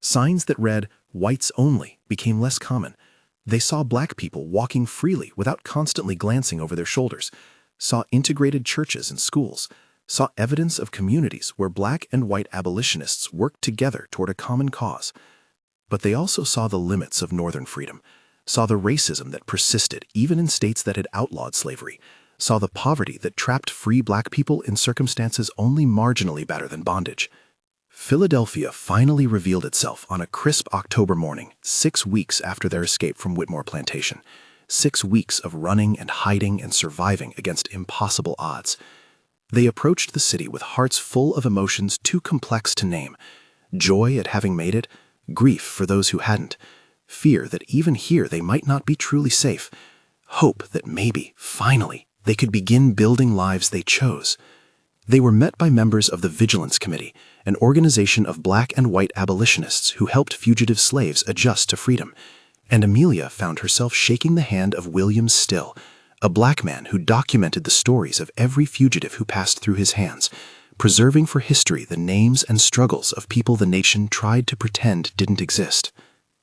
Signs that read, "Whites only," became less common. They saw black people walking freely without constantly glancing over their shoulders, saw integrated churches and schools, saw evidence of communities where black and white abolitionists worked together toward a common cause. But they also saw the limits of Northern freedom, saw the racism that persisted even in states that had outlawed slavery, saw the poverty that trapped free black people in circumstances only marginally better than bondage. Philadelphia finally revealed itself on a crisp October morning, 6 weeks after their escape from Whitmore Plantation. 6 weeks of running and hiding and surviving against impossible odds. They approached the city with hearts full of emotions too complex to name. Joy at having made it, grief for those who hadn't, fear that even here they might not be truly safe, hope that maybe, finally, they could begin building lives they chose. They were met by members of the Vigilance Committee, an organization of black and white abolitionists who helped fugitive slaves adjust to freedom. And Amelia found herself shaking the hand of William Still, a black man who documented the stories of every fugitive who passed through his hands, preserving for history the names and struggles of people the nation tried to pretend didn't exist.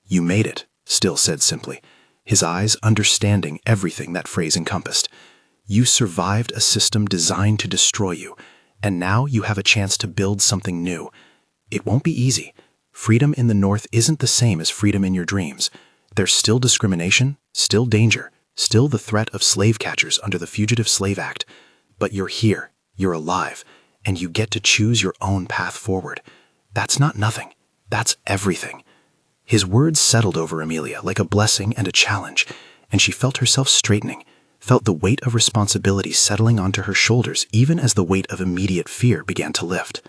"You made it," Still said simply, his eyes understanding everything that phrase encompassed. "You survived a system designed to destroy you, and now you have a chance to build something new. It won't be easy. Freedom in the North isn't the same as freedom in your dreams. There's still discrimination, still danger, still the threat of slave catchers under the Fugitive Slave Act. But you're here, you're alive, and you get to choose your own path forward. That's not nothing. That's everything." His words settled over Amelia like a blessing and a challenge, and she felt herself straightening, felt the weight of responsibility settling onto her shoulders even as the weight of immediate fear began to lift.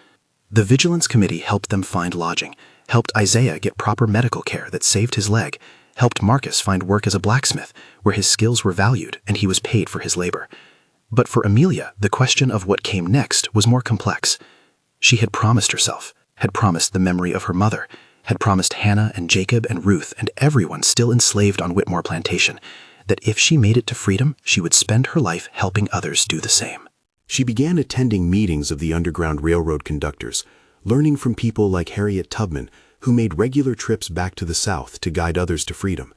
The Vigilance Committee helped them find lodging, helped Isaiah get proper medical care that saved his leg, helped Marcus find work as a blacksmith where his skills were valued and he was paid for his labor. But for Amelia, the question of what came next was more complex. She had promised herself, had promised the memory of her mother, had promised Hannah and Jacob and Ruth and everyone still enslaved on Whitmore Plantation, that if she made it to freedom, she would spend her life helping others do the same. She began attending meetings of the Underground Railroad conductors, learning from people like Harriet Tubman, who made regular trips back to the South to guide others to freedom,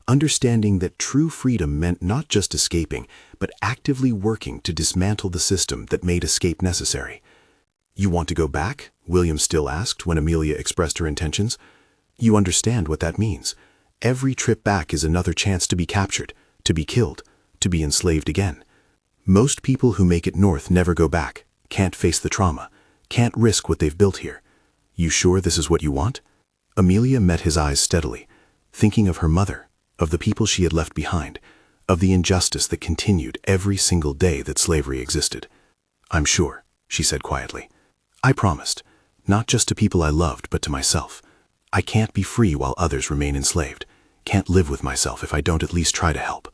understanding that true freedom meant not just escaping, but actively working to dismantle the system that made escape necessary. "You want to go back?" William Still asked when Amelia expressed her intentions. "You understand what that means. Every trip back is another chance to be captured, to be killed, to be enslaved again. Most people who make it north never go back, can't face the trauma, can't risk what they've built here. You sure this is what you want? Amelia met his eyes steadily, thinking of her mother, of the people she had left behind, of the injustice that continued every single day that slavery existed. I'm sure, she said quietly. I promised, not just to people I loved, but to myself. I can't be free while others remain enslaved, can't live with myself if I don't at least try to help.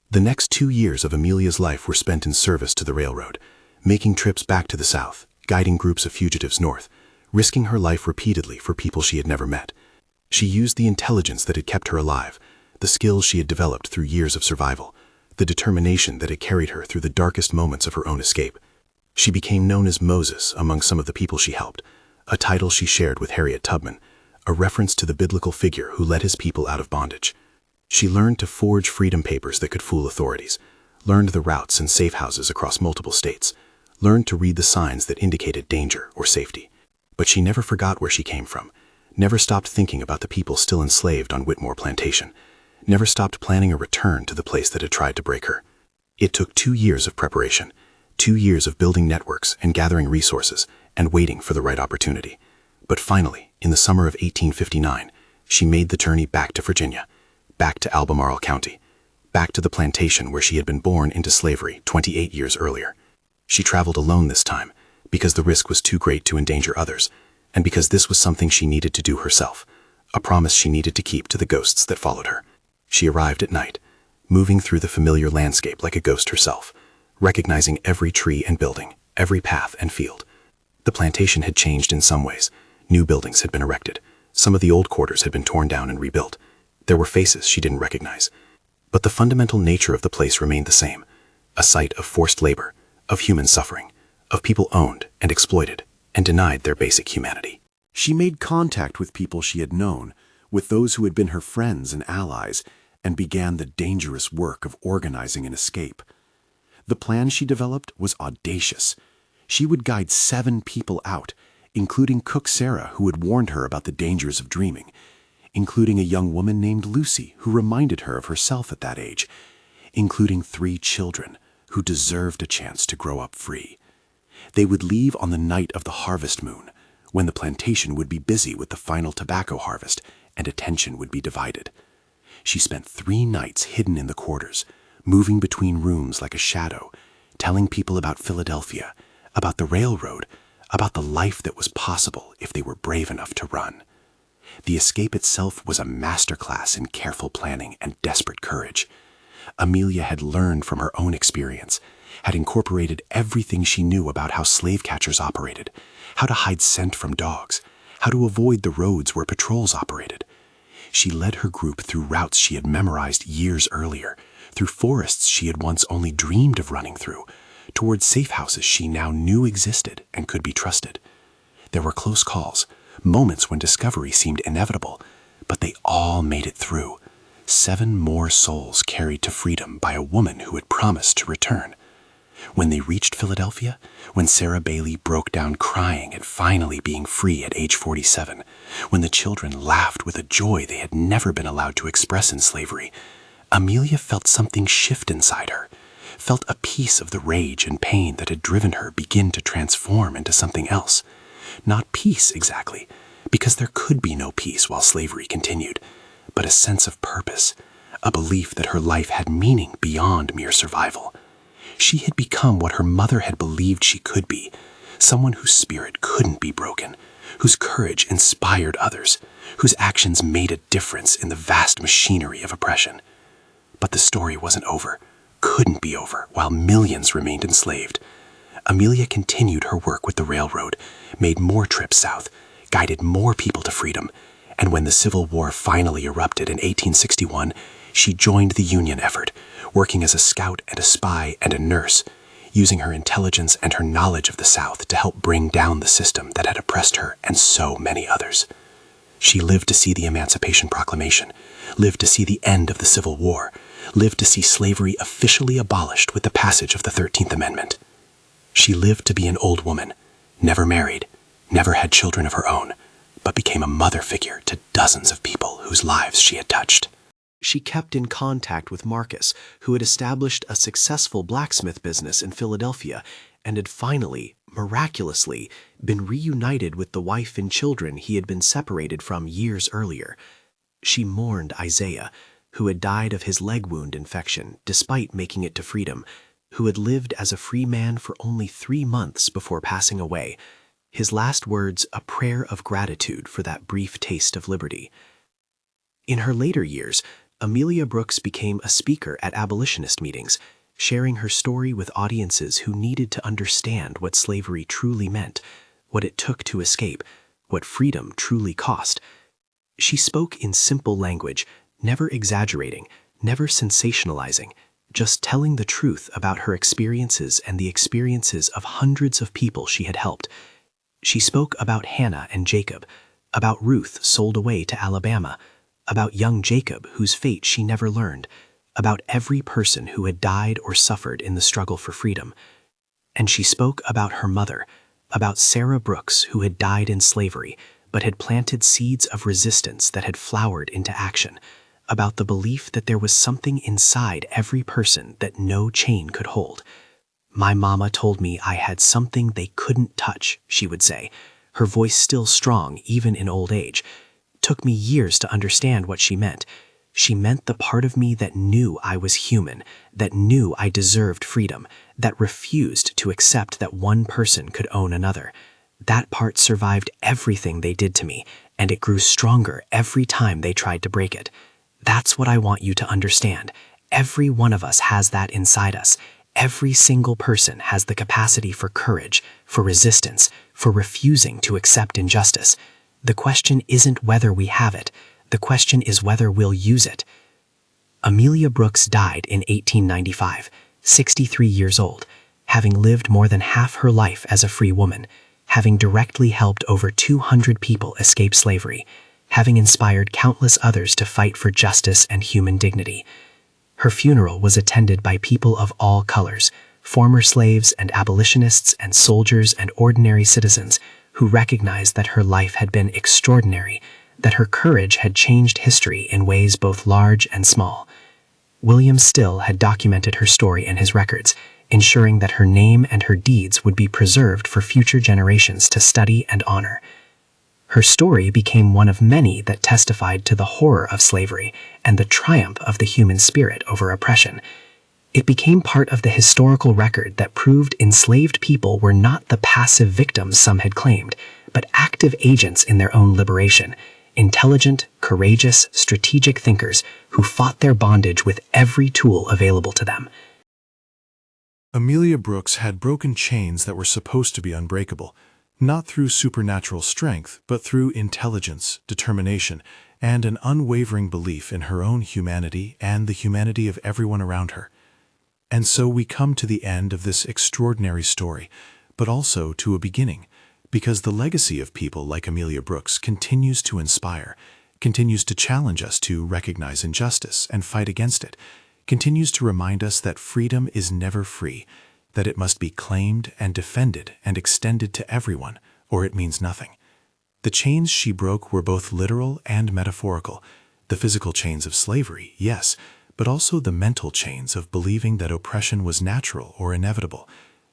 The next 2 years of Amelia's life were spent in service to the railroad, making trips back to the South, guiding groups of fugitives north, risking her life repeatedly for people she had never met. She used the intelligence that had kept her alive, the skills she had developed through years of survival, the determination that had carried her through the darkest moments of her own escape. She became known as Moses among some of the people she helped, a title she shared with Harriet Tubman, a reference to the biblical figure who led his people out of bondage. She learned to forge freedom papers that could fool authorities, learned the routes and safe houses across multiple states, learned to read the signs that indicated danger or safety. But she never forgot where she came from, never stopped thinking about the people still enslaved on Whitmore Plantation, never stopped planning a return to the place that had tried to break her. It took 2 years of preparation, 2 years of building networks and gathering resources and waiting for the right opportunity. But finally, in the summer of 1859, she made the journey back to Virginia, back to Albemarle County, back to the plantation where she had been born into slavery 28 years earlier. She traveled alone this time because the risk was too great to endanger others, and because this was something she needed to do herself, a promise she needed to keep to the ghosts that followed her. She arrived at night, moving through the familiar landscape like a ghost herself, recognizing every tree and building, every path and field. The plantation had changed in some ways. New buildings had been erected. Some of the old quarters had been torn down and rebuilt. There were faces she didn't recognize. But the fundamental nature of the place remained the same, a site of forced labor, of human suffering, of people owned and exploited and denied their basic humanity. She made contact with people she had known, with those who had been her friends and allies, and began the dangerous work of organizing an escape. The plan she developed was audacious. She would guide 7 people out, including cook Sarah, who had warned her about the dangers of dreaming, including a young woman named Lucy, who reminded her of herself at that age, including 3 children who deserved a chance to grow up free. They would leave on the night of the harvest moon, when the plantation would be busy with the final tobacco harvest and attention would be divided. She spent 3 nights hidden in the quarters, moving between rooms like a shadow, telling people about Philadelphia, about the railroad, about the life that was possible if they were brave enough to run. The escape itself was a masterclass in careful planning and desperate courage. Amelia had learned from her own experience, had incorporated everything she knew about how slave catchers operated, how to hide scent from dogs, how to avoid the roads where patrols operated. She led her group through routes she had memorized years earlier, through forests she had once only dreamed of running through, towards safe houses she now knew existed and could be trusted. There were close calls, moments when discovery seemed inevitable, but they all made it through. 7 more souls carried to freedom by a woman who had promised to return. When they reached Philadelphia, when Sarah Bailey broke down crying at finally being free at age 47, when the children laughed with a joy they had never been allowed to express in slavery, Amelia felt something shift inside her, felt a piece of the rage and pain that had driven her begin to transform into something else. Not peace exactly, because there could be no peace while slavery continued, but a sense of purpose, a belief that her life had meaning beyond mere survival. She had become what her mother had believed she could be, someone whose spirit couldn't be broken, whose courage inspired others, whose actions made a difference in the vast machinery of oppression. But the story wasn't over, couldn't be over, while millions remained enslaved. Amelia continued her work with the railroad, made more trips south, guided more people to freedom, and when the Civil War finally erupted in 1861, she joined the Union effort, working as a scout and a spy and a nurse, using her intelligence and her knowledge of the South to help bring down the system that had oppressed her and so many others. She lived to see the Emancipation Proclamation, lived to see the end of the Civil War, lived to see slavery officially abolished with the passage of the 13th Amendment. She lived to be an old woman, never married, never had children of her own, but became a mother figure to dozens of people whose lives she had touched. She kept in contact with Marcus, who had established a successful blacksmith business in Philadelphia and had finally, miraculously, been reunited with the wife and children he had been separated from years earlier. She mourned Isaiah, who had died of his leg wound infection despite making it to freedom, who had lived as a free man for only 3 months before passing away, his last words a prayer of gratitude for that brief taste of liberty. In her later years, Amelia Brooks became a speaker at abolitionist meetings, sharing her story with audiences who needed to understand what slavery truly meant, what it took to escape, what freedom truly cost. She spoke in simple language, never exaggerating, never sensationalizing, just telling the truth about her experiences and the experiences of hundreds of people she had helped. She spoke about Hannah and Jacob, about Ruth sold away to Alabama, about young Jacob whose fate she never learned, about every person who had died or suffered in the struggle for freedom. And she spoke about her mother, about Sarah Brooks, who had died in slavery, but had planted seeds of resistance that had flowered into action, about the belief that there was something inside every person that no chain could hold. "My mama told me I had something they couldn't touch," she would say, her voice still strong even in old age. "Took me years to understand what she meant. She meant the part of me that knew I was human, that knew I deserved freedom, that refused to accept that one person could own another. That part survived everything they did to me, and it grew stronger every time they tried to break it. That's what I want you to understand. Every one of us has that inside us. Every single person has the capacity for courage, for resistance, for refusing to accept injustice. The question isn't whether we have it. The question is whether we'll use it." Amelia Brooks died in 1895, 63 years old, having lived more than half her life as a free woman, having directly helped over 200 people escape slavery, having inspired countless others to fight for justice and human dignity. Her funeral was attended by people of all colors, former slaves and abolitionists and soldiers and ordinary citizens who recognized that her life had been extraordinary, that her courage had changed history in ways both large and small. William Still had documented her story in his records, ensuring that her name and her deeds would be preserved for future generations to study and honor. Her story became one of many that testified to the horror of slavery and the triumph of the human spirit over oppression. It became part of the historical record that proved enslaved people were not the passive victims some had claimed, but active agents in their own liberation, intelligent, courageous, strategic thinkers who fought their bondage with every tool available to them. Amelia Brooks had broken chains that were supposed to be unbreakable, not through supernatural strength, but through intelligence, determination, and an unwavering belief in her own humanity and the humanity of everyone around her. And so we come to the end of this extraordinary story, but also to a beginning, because the legacy of people like Amelia Brooks continues to inspire, continues to challenge us to recognize injustice and fight against it, continues to remind us that freedom is never free, that it must be claimed and defended and extended to everyone, or it means nothing. The chains she broke were both literal and metaphorical, the physical chains of slavery, yes, but also the mental chains of believing that oppression was natural or inevitable,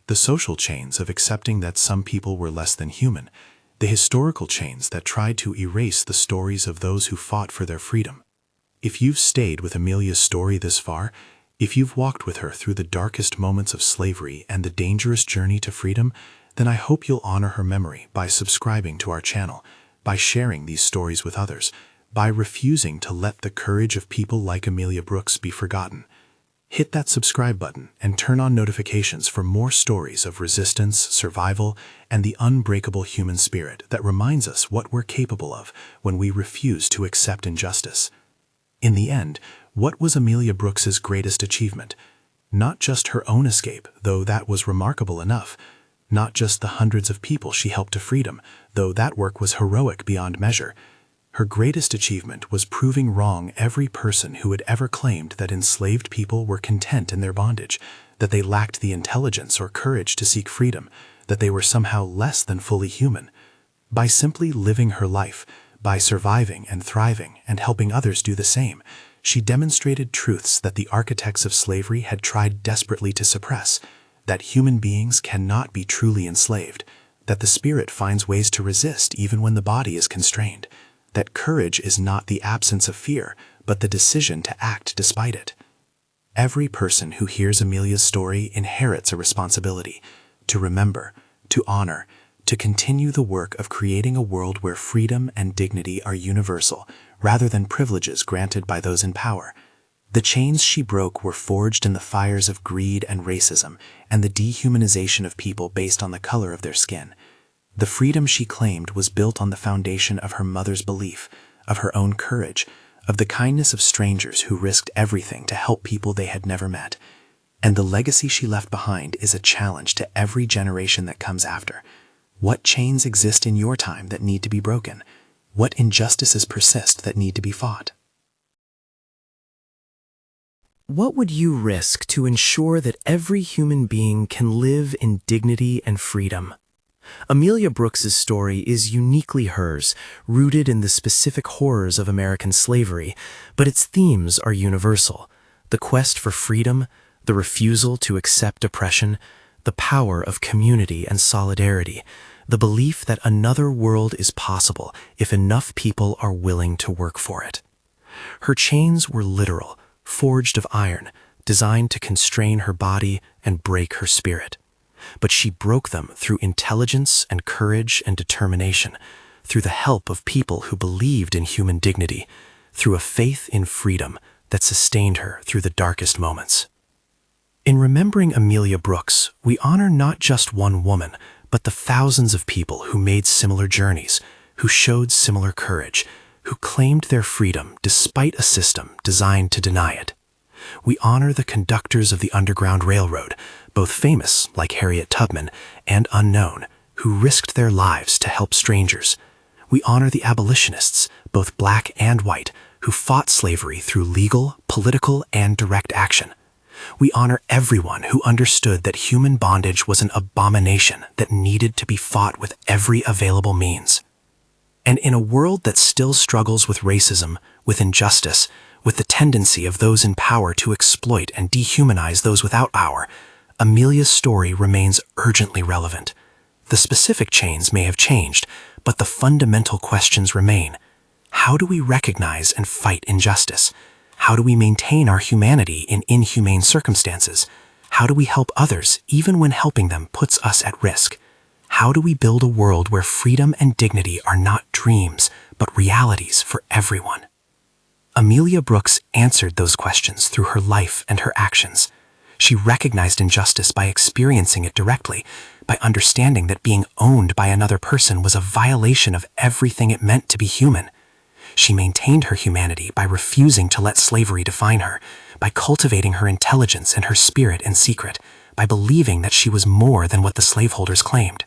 the social chains of accepting that some people were less than human, the historical chains that tried to erase the stories of those who fought for their freedom. If you've stayed with Amelia's story this far, if you've walked with her through the darkest moments of slavery and the dangerous journey to freedom, then I hope you'll honor her memory by subscribing to our channel, by sharing these stories with others, by refusing to let the courage of people like Amelia Brooks be forgotten. Hit that subscribe button and turn on notifications for more stories of resistance, survival, and the unbreakable human spirit that reminds us what we're capable of when we refuse to accept injustice. In the end, what was Amelia Brooks's greatest achievement? Not just her own escape, though that was remarkable enough. Not just the hundreds of people she helped to freedom, though that work was heroic beyond measure. Her greatest achievement was proving wrong every person who had ever claimed that enslaved people were content in their bondage, that they lacked the intelligence or courage to seek freedom, that they were somehow less than fully human. By simply living her life, by surviving and thriving and helping others do the same, she demonstrated truths that the architects of slavery had tried desperately to suppress, that human beings cannot be truly enslaved, that the spirit finds ways to resist even when the body is constrained, that courage is not the absence of fear, but the decision to act despite it. Every person who hears Amelia's story inherits a responsibility to remember, to honor, to continue the work of creating a world where freedom and dignity are universal, rather than privileges granted by those in power. The chains she broke were forged in the fires of greed and racism, and the dehumanization of people based on the color of their skin. The freedom she claimed was built on the foundation of her mother's belief, of her own courage, of the kindness of strangers who risked everything to help people they had never met. And the legacy she left behind is a challenge to every generation that comes after. What chains exist in your time that need to be broken? What injustices persist that need to be fought? What would you risk to ensure that every human being can live in dignity and freedom? Amelia Brooks's story is uniquely hers, rooted in the specific horrors of American slavery, but its themes are universal: the quest for freedom, the refusal to accept oppression, the power of community and solidarity, the belief that another world is possible if enough people are willing to work for it. Her chains were literal, forged of iron, designed to constrain her body and break her spirit. But she broke them through intelligence and courage and determination, through the help of people who believed in human dignity, through a faith in freedom that sustained her through the darkest moments. In remembering Amelia Brooks, we honor not just one woman, but the thousands of people who made similar journeys, who showed similar courage, who claimed their freedom despite a system designed to deny it. We honor the conductors of the Underground Railroad, both famous, like Harriet Tubman, and unknown, who risked their lives to help strangers. We honor the abolitionists, both black and white, who fought slavery through legal, political, and direct action. We honor everyone who understood that human bondage was an abomination that needed to be fought with every available means. And in a world that still struggles with racism, with injustice, with the tendency of those in power to exploit and dehumanize those without power, Amelia's story remains urgently relevant. The specific chains may have changed, but the fundamental questions remain. How do we recognize and fight injustice? How do we maintain our humanity in inhumane circumstances? How do we help others even when helping them puts us at risk? How do we build a world where freedom and dignity are not dreams, but realities for everyone? Amelia Brooks answered those questions through her life and her actions. She recognized injustice by experiencing it directly, by understanding that being owned by another person was a violation of everything it meant to be human. She maintained her humanity by refusing to let slavery define her, by cultivating her intelligence and her spirit in secret, by believing that she was more than what the slaveholders claimed.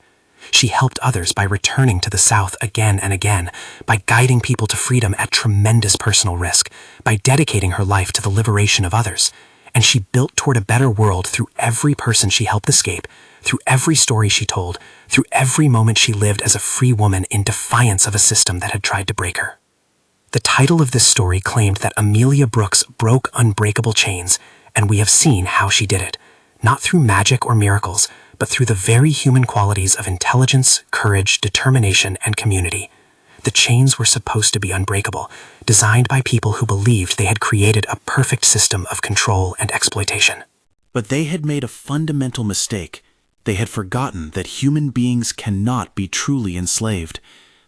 She helped others by returning to the South again and again, by guiding people to freedom at tremendous personal risk, by dedicating her life to the liberation of others. And she built toward a better world through every person she helped escape, through every story she told, through every moment she lived as a free woman in defiance of a system that had tried to break her. The title of this story claimed that Amelia Brooks broke unbreakable chains, and we have seen how she did it, not through magic or miracles, but through the very human qualities of intelligence, courage, determination, and community. The chains were supposed to be unbreakable, designed by people who believed they had created a perfect system of control and exploitation. But they had made a fundamental mistake. They had forgotten that human beings cannot be truly enslaved,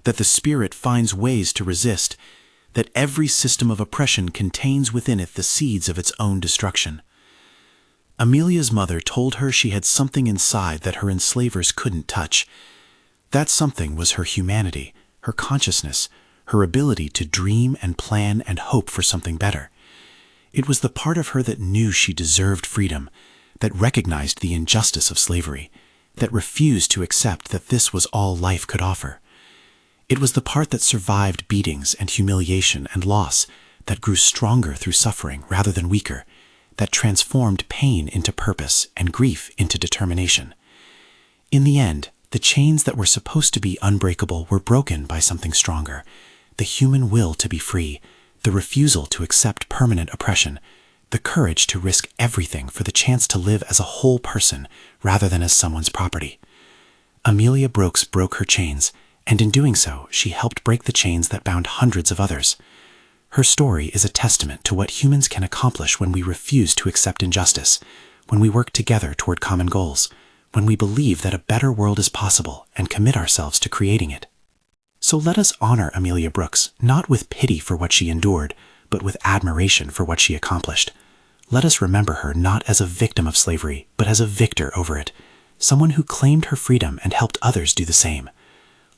that the spirit finds ways to resist, that every system of oppression contains within it the seeds of its own destruction. Amelia's mother told her she had something inside that her enslavers couldn't touch. That something was her humanity, her consciousness, her ability to dream and plan and hope for something better. It was the part of her that knew she deserved freedom, that recognized the injustice of slavery, that refused to accept that this was all life could offer. It was the part that survived beatings and humiliation and loss, that grew stronger through suffering rather than weaker, that transformed pain into purpose and grief into determination. In the end, The chains that were supposed to be unbreakable were broken by something stronger. The human will to be free, the refusal to accept permanent oppression, the courage to risk everything for the chance to live as a whole person rather than as someone's property. Amelia Brooks broke her chains, and in doing so, she helped break the chains that bound hundreds of others. Her story is a testament to what humans can accomplish when we refuse to accept injustice, when we work together toward common goals, when we believe that a better world is possible and commit ourselves to creating it. So let us honor Amelia Brooks, not with pity for what she endured, but with admiration for what she accomplished. Let us remember her not as a victim of slavery, but as a victor over it, someone who claimed her freedom and helped others do the same.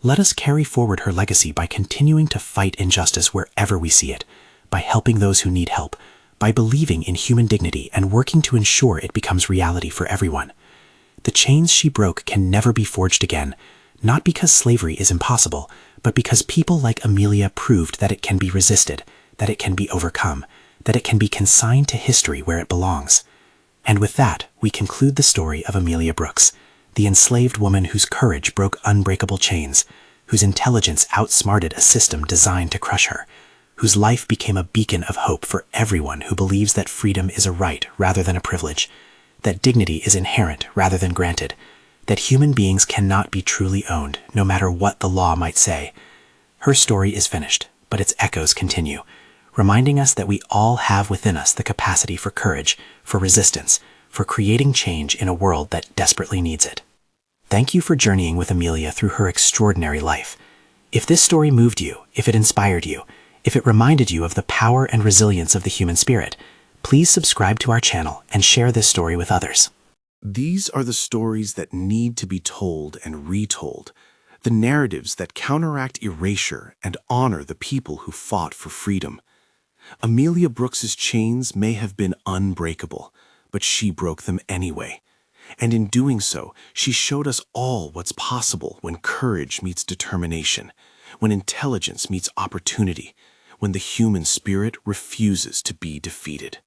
Let us carry forward her legacy by continuing to fight injustice wherever we see it, by helping those who need help, by believing in human dignity and working to ensure it becomes reality for everyone. The chains she broke can never be forged again, not because slavery is impossible, but because people like Amelia proved that it can be resisted, that it can be overcome, that it can be consigned to history where it belongs. And with that, we conclude the story of Amelia Brooks, the enslaved woman whose courage broke unbreakable chains, whose intelligence outsmarted a system designed to crush her, whose life became a beacon of hope for everyone who believes that freedom is a right rather than a privilege, that dignity is inherent rather than granted, that human beings cannot be truly owned, no matter what the law might say. Her story is finished, but its echoes continue, reminding us that we all have within us the capacity for courage, for resistance, for creating change in a world that desperately needs it. Thank you for journeying with Amelia through her extraordinary life. If this story moved you, if it inspired you, if it reminded you of the power and resilience of the human spirit, please subscribe to our channel and share this story with others. These are the stories that need to be told and retold, the narratives that counteract erasure and honor the people who fought for freedom. Amelia Brooks's chains may have been unbreakable, but she broke them anyway. And in doing so, she showed us all what's possible when courage meets determination, when intelligence meets opportunity, when the human spirit refuses to be defeated.